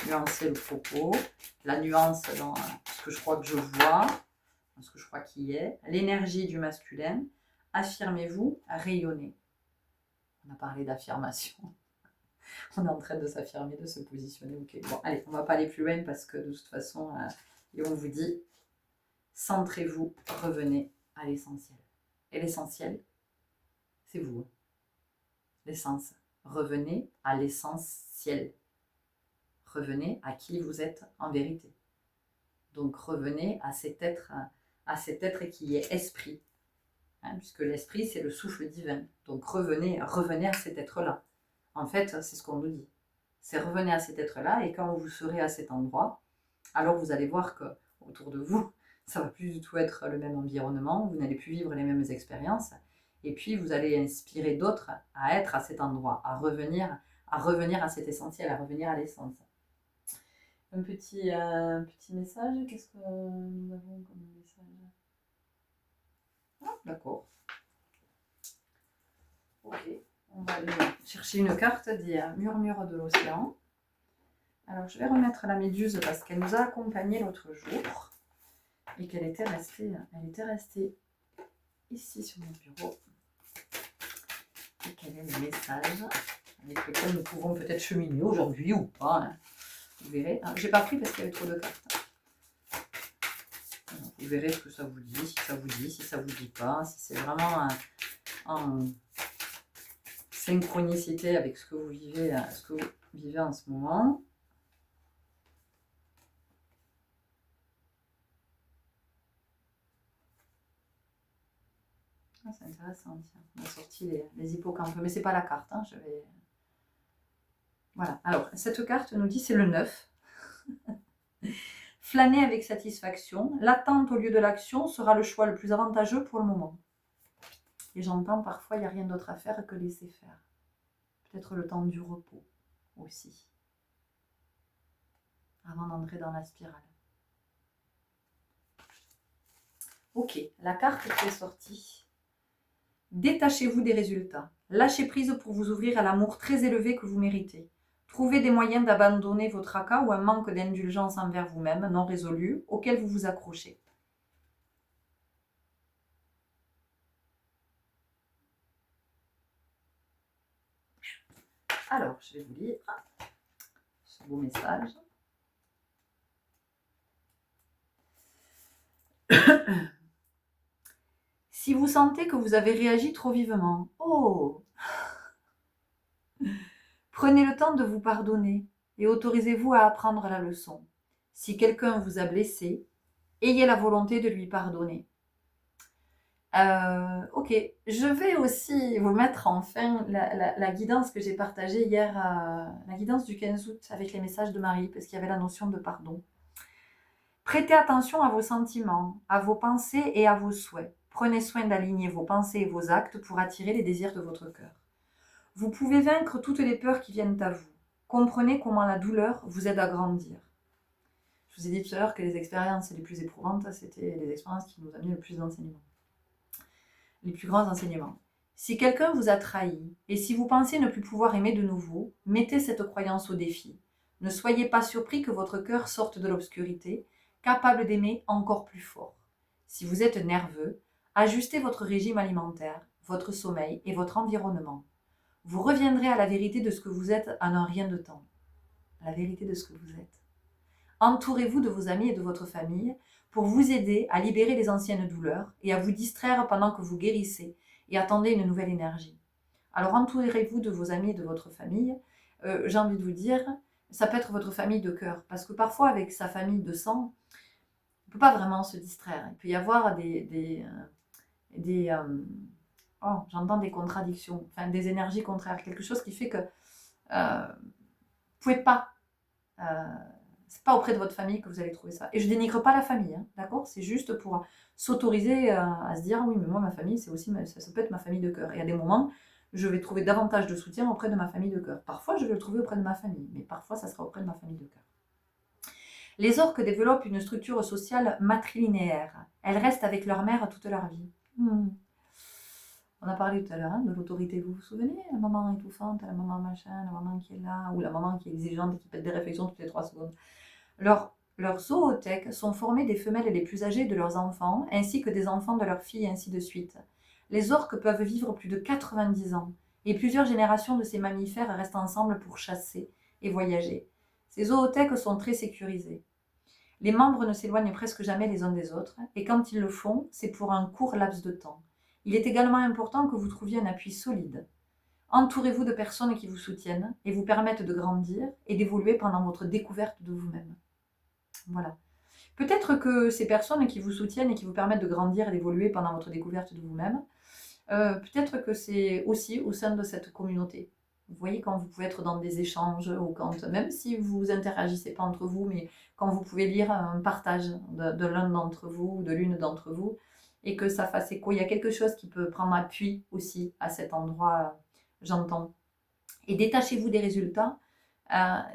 le propos, la nuance dans ce que je crois que je vois, dans ce que je crois qu'il y est, l'énergie du masculin, affirmez-vous, rayonnez. On a parlé d'affirmation. On est en train de s'affirmer, de se positionner. Ok, bon, allez, on ne va pas aller plus loin parce que de toute façon, et on vous dit, centrez-vous, revenez à l'essentiel. Et l'essentiel, c'est vous. L'essence. Revenez à l'essentiel. Revenez à qui vous êtes en vérité. Donc revenez à cet être qui est esprit. Hein, puisque l'esprit, c'est le souffle divin. Donc revenez à cet être-là. En fait, c'est ce qu'on nous dit. C'est revenez à cet être-là, et quand vous serez à cet endroit, alors vous allez voir que autour de vous, ça va plus du tout être le même environnement, vous n'allez plus vivre les mêmes expériences, et puis vous allez inspirer d'autres à être à cet endroit, à revenir à cet essentiel, à revenir à l'essence. Un petit message, qu'est-ce que nous avons comme message? Ah, d'accord. Ok, on va aller chercher une carte des murmures de l'océan. Alors, je vais remettre la méduse parce qu'elle nous a accompagnés l'autre jour et qu'elle était restée ici sur mon bureau. Et quel est le message? avec lesquels nous pouvons peut-être cheminer aujourd'hui ou pas. Hein. Vous verrez. J'ai pas pris parce qu'il y avait trop de cartes. Alors, vous verrez ce que ça vous dit, si ça vous dit, si ça vous dit pas, si c'est vraiment en synchronicité avec ce que vous vivez en ce moment. Ah, c'est intéressant, tiens. On a sorti les hippocampes, mais c'est pas la carte. Hein, je vais... Voilà. Alors, cette carte nous dit c'est le 9. Flâner avec satisfaction. L'attente au lieu de l'action sera le choix le plus avantageux pour le moment. Et j'entends parfois, il n'y a rien d'autre à faire que laisser faire. Peut-être le temps du repos aussi. Avant d'entrer dans la spirale. Ok, la carte qui est sortie. Détachez-vous des résultats. Lâchez prise pour vous ouvrir à l'amour très élevé que vous méritez. Trouvez des moyens d'abandonner votre tracas ou un manque d'indulgence envers vous-même non résolu auquel vous vous accrochez. Alors, je vais vous lire ce beau message. Si vous sentez que vous avez réagi trop vivement, prenez le temps de vous pardonner et autorisez-vous à apprendre la leçon. Si quelqu'un vous a blessé, ayez la volonté de lui pardonner. Ok, je vais aussi vous mettre enfin la guidance que j'ai partagée hier, la guidance du 15 août avec les messages de Marie, parce qu'il y avait la notion de pardon. Prêtez attention à vos sentiments, à vos pensées et à vos souhaits. Prenez soin d'aligner vos pensées et vos actes pour attirer les désirs de votre cœur. Vous pouvez vaincre toutes les peurs qui viennent à vous. Comprenez comment la douleur vous aide à grandir. Je vous ai dit tout à l'heure que les expériences les plus éprouvantes, c'était les expériences qui nous amenaient le plus d'enseignements. Les plus grands enseignements. Si quelqu'un vous a trahi, et si vous pensez ne plus pouvoir aimer de nouveau, mettez cette croyance au défi. Ne soyez pas surpris que votre cœur sorte de l'obscurité, capable d'aimer encore plus fort. Si vous êtes nerveux, ajustez votre régime alimentaire, votre sommeil et votre environnement. Vous reviendrez à la vérité de ce que vous êtes en un rien de temps. La vérité de ce que vous êtes. Entourez-vous de vos amis et de votre famille pour vous aider à libérer les anciennes douleurs et à vous distraire pendant que vous guérissez et attendez une nouvelle énergie. Alors entourez-vous de vos amis et de votre famille. J'ai envie de vous dire, ça peut être votre famille de cœur, parce que parfois avec sa famille de sang, on ne peut pas vraiment se distraire. Il peut y avoir j'entends des contradictions, enfin des énergies contraires, quelque chose qui fait que vous ne pouvez pas, c'est pas auprès de votre famille que vous allez trouver ça. Et je dénigre pas la famille, hein, d'accord? C'est juste pour s'autoriser à se dire, oui, mais moi, ma famille, c'est aussi, ça peut être ma famille de cœur. Et à des moments, je vais trouver davantage de soutien auprès de ma famille de cœur. Parfois, je vais le trouver auprès de ma famille, mais parfois, ça sera auprès de ma famille de cœur. Les orques développent une structure sociale matrilinéaire. Elles restent avec leur mère toute leur vie. On a parlé tout à l'heure de l'autorité, vous vous souvenez? La maman étouffante, la maman machin, la maman qui est là, ou la maman qui est exigeante et qui pète des réflexions toutes les 3 secondes. Leurs zoothèques sont formées des femelles les plus âgées de leurs enfants, ainsi que des enfants de leurs filles, et ainsi de suite. Les orques peuvent vivre plus de 90 ans, et plusieurs générations de ces mammifères restent ensemble pour chasser et voyager. Ces zoothèques sont très sécurisées. Les membres ne s'éloignent presque jamais les uns des autres, et quand ils le font, c'est pour un court laps de temps. Il est également important que vous trouviez un appui solide. Entourez-vous de personnes qui vous soutiennent et vous permettent de grandir et d'évoluer pendant votre découverte de vous-même. Voilà. Peut-être que ces personnes qui vous soutiennent et qui vous permettent de grandir et d'évoluer pendant votre découverte de vous-même, peut-être que c'est aussi au sein de cette communauté. Vous voyez, quand vous pouvez être dans des échanges, ou quand, même si vous interagissez pas entre vous, mais quand vous pouvez lire un partage de l'un d'entre vous ou de l'une d'entre vous, et que ça fasse écho, il y a quelque chose qui peut prendre appui aussi à cet endroit, j'entends. Et détachez-vous des résultats.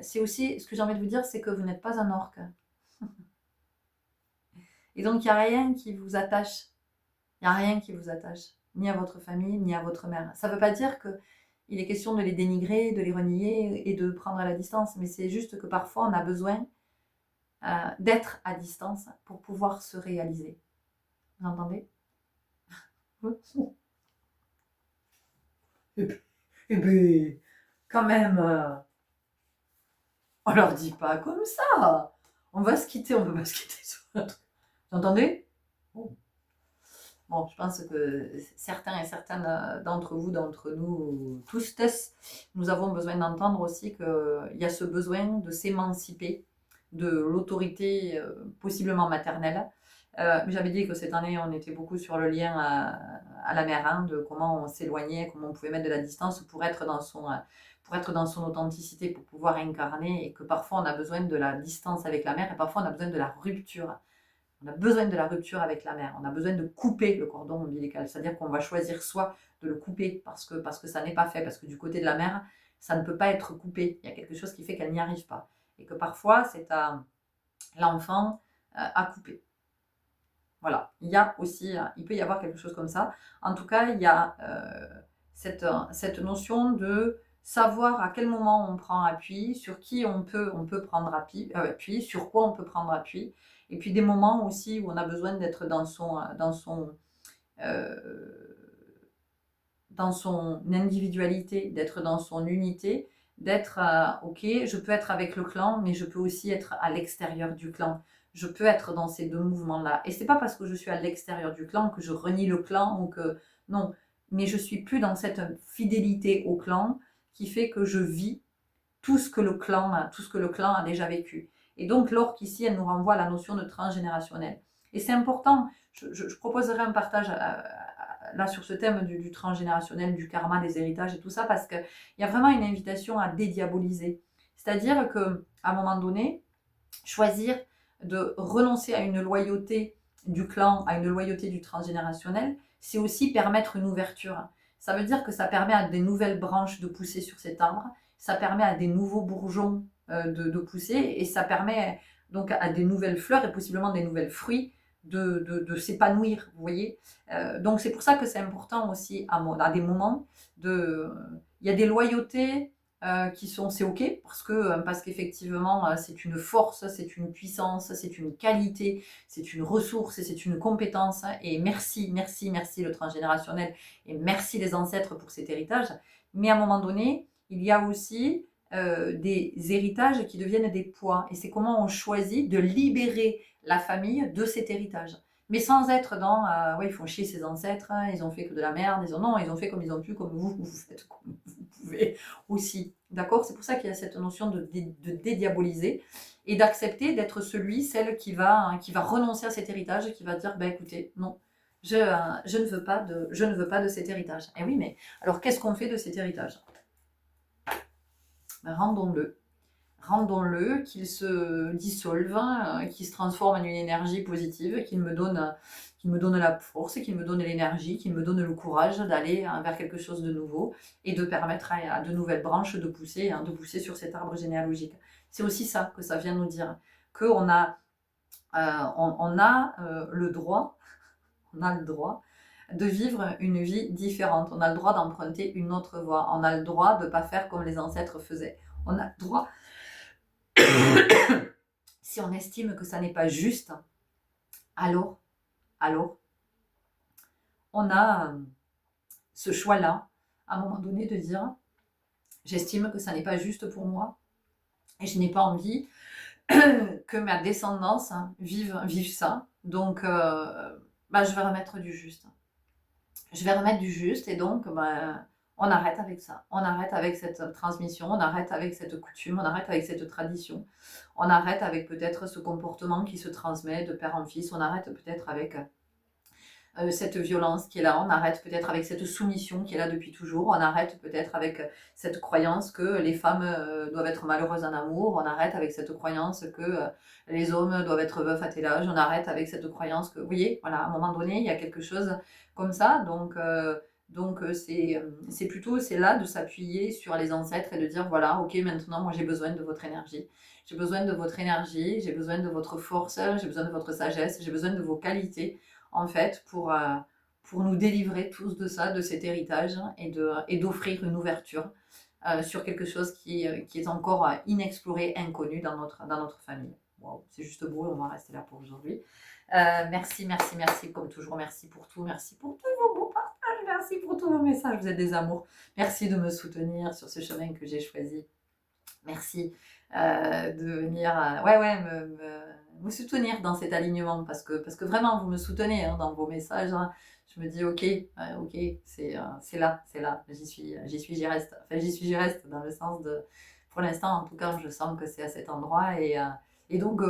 C'est aussi, ce que j'ai envie de vous dire, c'est que vous n'êtes pas un orque. Et donc, il n'y a rien qui vous attache. Il n'y a rien qui vous attache, ni à votre famille, ni à votre mère. Ça ne veut pas dire qu'il est question de les dénigrer, de les renier et de prendre à la distance, mais c'est juste que parfois, on a besoin d'être à distance pour pouvoir se réaliser. Vous entendez? Eh bien, quand même, on leur dit pas comme ça. On va se quitter, on peut pas se quitter sur un truc. Vous entendez? Bon, je pense que certains et certaines d'entre vous, d'entre nous, tous, nous avons besoin d'entendre aussi qu'il y a ce besoin de s'émanciper de l'autorité possiblement maternelle. J'avais dit que cette année, on était beaucoup sur le lien à la mère, hein, de comment on s'éloignait, comment on pouvait mettre de la distance pour être dans son authenticité, pour pouvoir incarner, et que parfois on a besoin de la distance avec la mère et parfois on a besoin de la rupture. On a besoin de la rupture avec la mère, on a besoin de couper le cordon ombilical, c'est-à-dire qu'on va choisir soit de le couper parce que ça n'est pas fait, parce que du côté de la mère, ça ne peut pas être coupé, il y a quelque chose qui fait qu'elle n'y arrive pas. Et que parfois, c'est à l'enfant à couper. Voilà, il y a aussi, il peut y avoir quelque chose comme ça. En tout cas, il y a cette notion de savoir à quel moment on prend appui, sur qui on peut prendre appui, sur quoi on peut prendre appui, et puis des moments aussi où on a besoin d'être dans son individualité, d'être dans son unité, d'être, ok, je peux être avec le clan, mais je peux aussi être à l'extérieur du clan. Je peux être dans ces deux mouvements-là. Et c'est pas parce que je suis à l'extérieur du clan que je renie le clan ou que... Non, mais je suis plus dans cette fidélité au clan qui fait que je vis tout ce que le clan a déjà vécu. Et donc, l'orque ici, elle nous renvoie à la notion de transgénérationnel. Et c'est important, je proposerai un partage là sur ce thème du transgénérationnel, du karma, des héritages et tout ça, parce qu'il y a vraiment une invitation à dédiaboliser. C'est-à-dire qu'à un moment donné, choisir de renoncer à une loyauté du clan, à une loyauté du transgénérationnel, c'est aussi permettre une ouverture. Ça veut dire que ça permet à des nouvelles branches de pousser sur cet arbre, ça permet à des nouveaux bourgeons de pousser, et ça permet donc à des nouvelles fleurs et possiblement des nouvelles fruits de s'épanouir, vous voyez. Donc c'est pour ça que c'est important aussi à des moments il y a des loyautés qui sont, c'est ok, parce qu'effectivement c'est une force, c'est une puissance, c'est une qualité, c'est une ressource et c'est une compétence, et merci, merci, merci le transgénérationnel, et merci les ancêtres pour cet héritage. Mais à un moment donné, il y a aussi des héritages qui deviennent des poids, et c'est comment on choisit de libérer la famille de cet héritage. Mais sans être dans ouais, ils font chier ses ancêtres, hein, ils ont fait que de la merde, non, ils ont fait comme ils ont pu, comme vous faites comme vous pouvez aussi. D'accord? C'est pour ça qu'il y a cette notion de dédiaboliser et d'accepter d'être celle qui va renoncer à cet héritage, qui va dire bah écoutez, non, je ne veux pas de cet héritage. Et oui, mais alors qu'est-ce qu'on fait de cet héritage? Ben, rendons-le, qu'il se dissolve, qu'il se transforme en une énergie positive, qu'il me donne la force, qu'il me donne l'énergie, qu'il me donne le courage d'aller vers quelque chose de nouveau et de permettre à de nouvelles branches de pousser sur cet arbre généalogique. C'est aussi ça que ça vient nous dire, qu'on a, le droit, de vivre une vie différente. On a le droit d'emprunter une autre voie. On a le droit de ne pas faire comme les ancêtres faisaient. On a le droit, si on estime que ça n'est pas juste, alors, on a ce choix-là, à un moment donné, de dire, j'estime que ça n'est pas juste pour moi, et je n'ai pas envie que ma descendance vive ça. Donc, je vais remettre du juste. Et donc, on arrête avec ça. On arrête avec cette transmission, on arrête avec cette coutume, on arrête avec cette tradition. On arrête avec peut-être ce comportement qui se transmet de père en fils. On arrête peut-être avec cette violence qui est là, on arrête peut-être avec cette soumission qui est là depuis toujours, on arrête peut-être avec cette croyance que les femmes doivent être malheureuses en amour, on arrête avec cette croyance que les hommes doivent être veufs à tel âge, on arrête avec cette croyance que, vous voyez, voilà, à un moment donné, il y a quelque chose comme ça, donc c'est là de s'appuyer sur les ancêtres et de dire, voilà, ok, maintenant, moi j'ai besoin de votre énergie. J'ai besoin de votre énergie, j'ai besoin de votre force, j'ai besoin de votre sagesse, j'ai besoin de vos qualités, en fait, pour nous délivrer tous de ça, de cet héritage, et d'offrir une ouverture sur quelque chose qui est encore inexploré, inconnu dans notre famille. Wow, c'est juste beau, et on va rester là pour aujourd'hui. Merci, merci, merci, comme toujours, merci pour tout, merci pour tous vos beaux partages, merci. merci pour tous vos messages, vous êtes des amours. Merci de me soutenir sur ce chemin que j'ai choisi. Merci de venir me soutenir dans cet alignement parce que vraiment vous me soutenez hein, dans vos messages. Hein. Je me dis ok, ok, c'est là, j'y reste. Enfin j'y reste dans le sens de, pour l'instant en tout cas, je sens que c'est à cet endroit et donc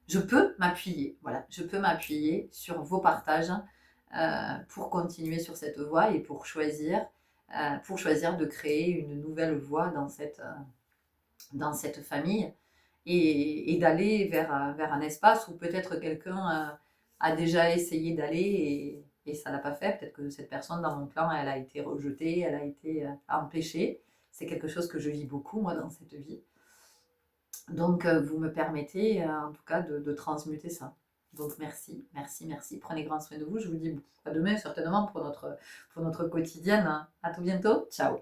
je peux m'appuyer, voilà, je peux m'appuyer sur vos partages pour continuer sur cette voie et pour choisir de créer une nouvelle voie dans cette famille et d'aller vers un espace où peut-être quelqu'un a déjà essayé d'aller et ça l'a pas fait. Peut-être que cette personne dans mon clan, elle a été rejetée, elle a été empêchée. C'est quelque chose que je vis beaucoup, moi, dans cette vie. Donc, vous me permettez, en tout cas, de transmuter ça. Donc, merci, merci, merci. Prenez grand soin de vous. Je vous dis à demain, certainement, pour notre quotidienne. À tout bientôt. Ciao.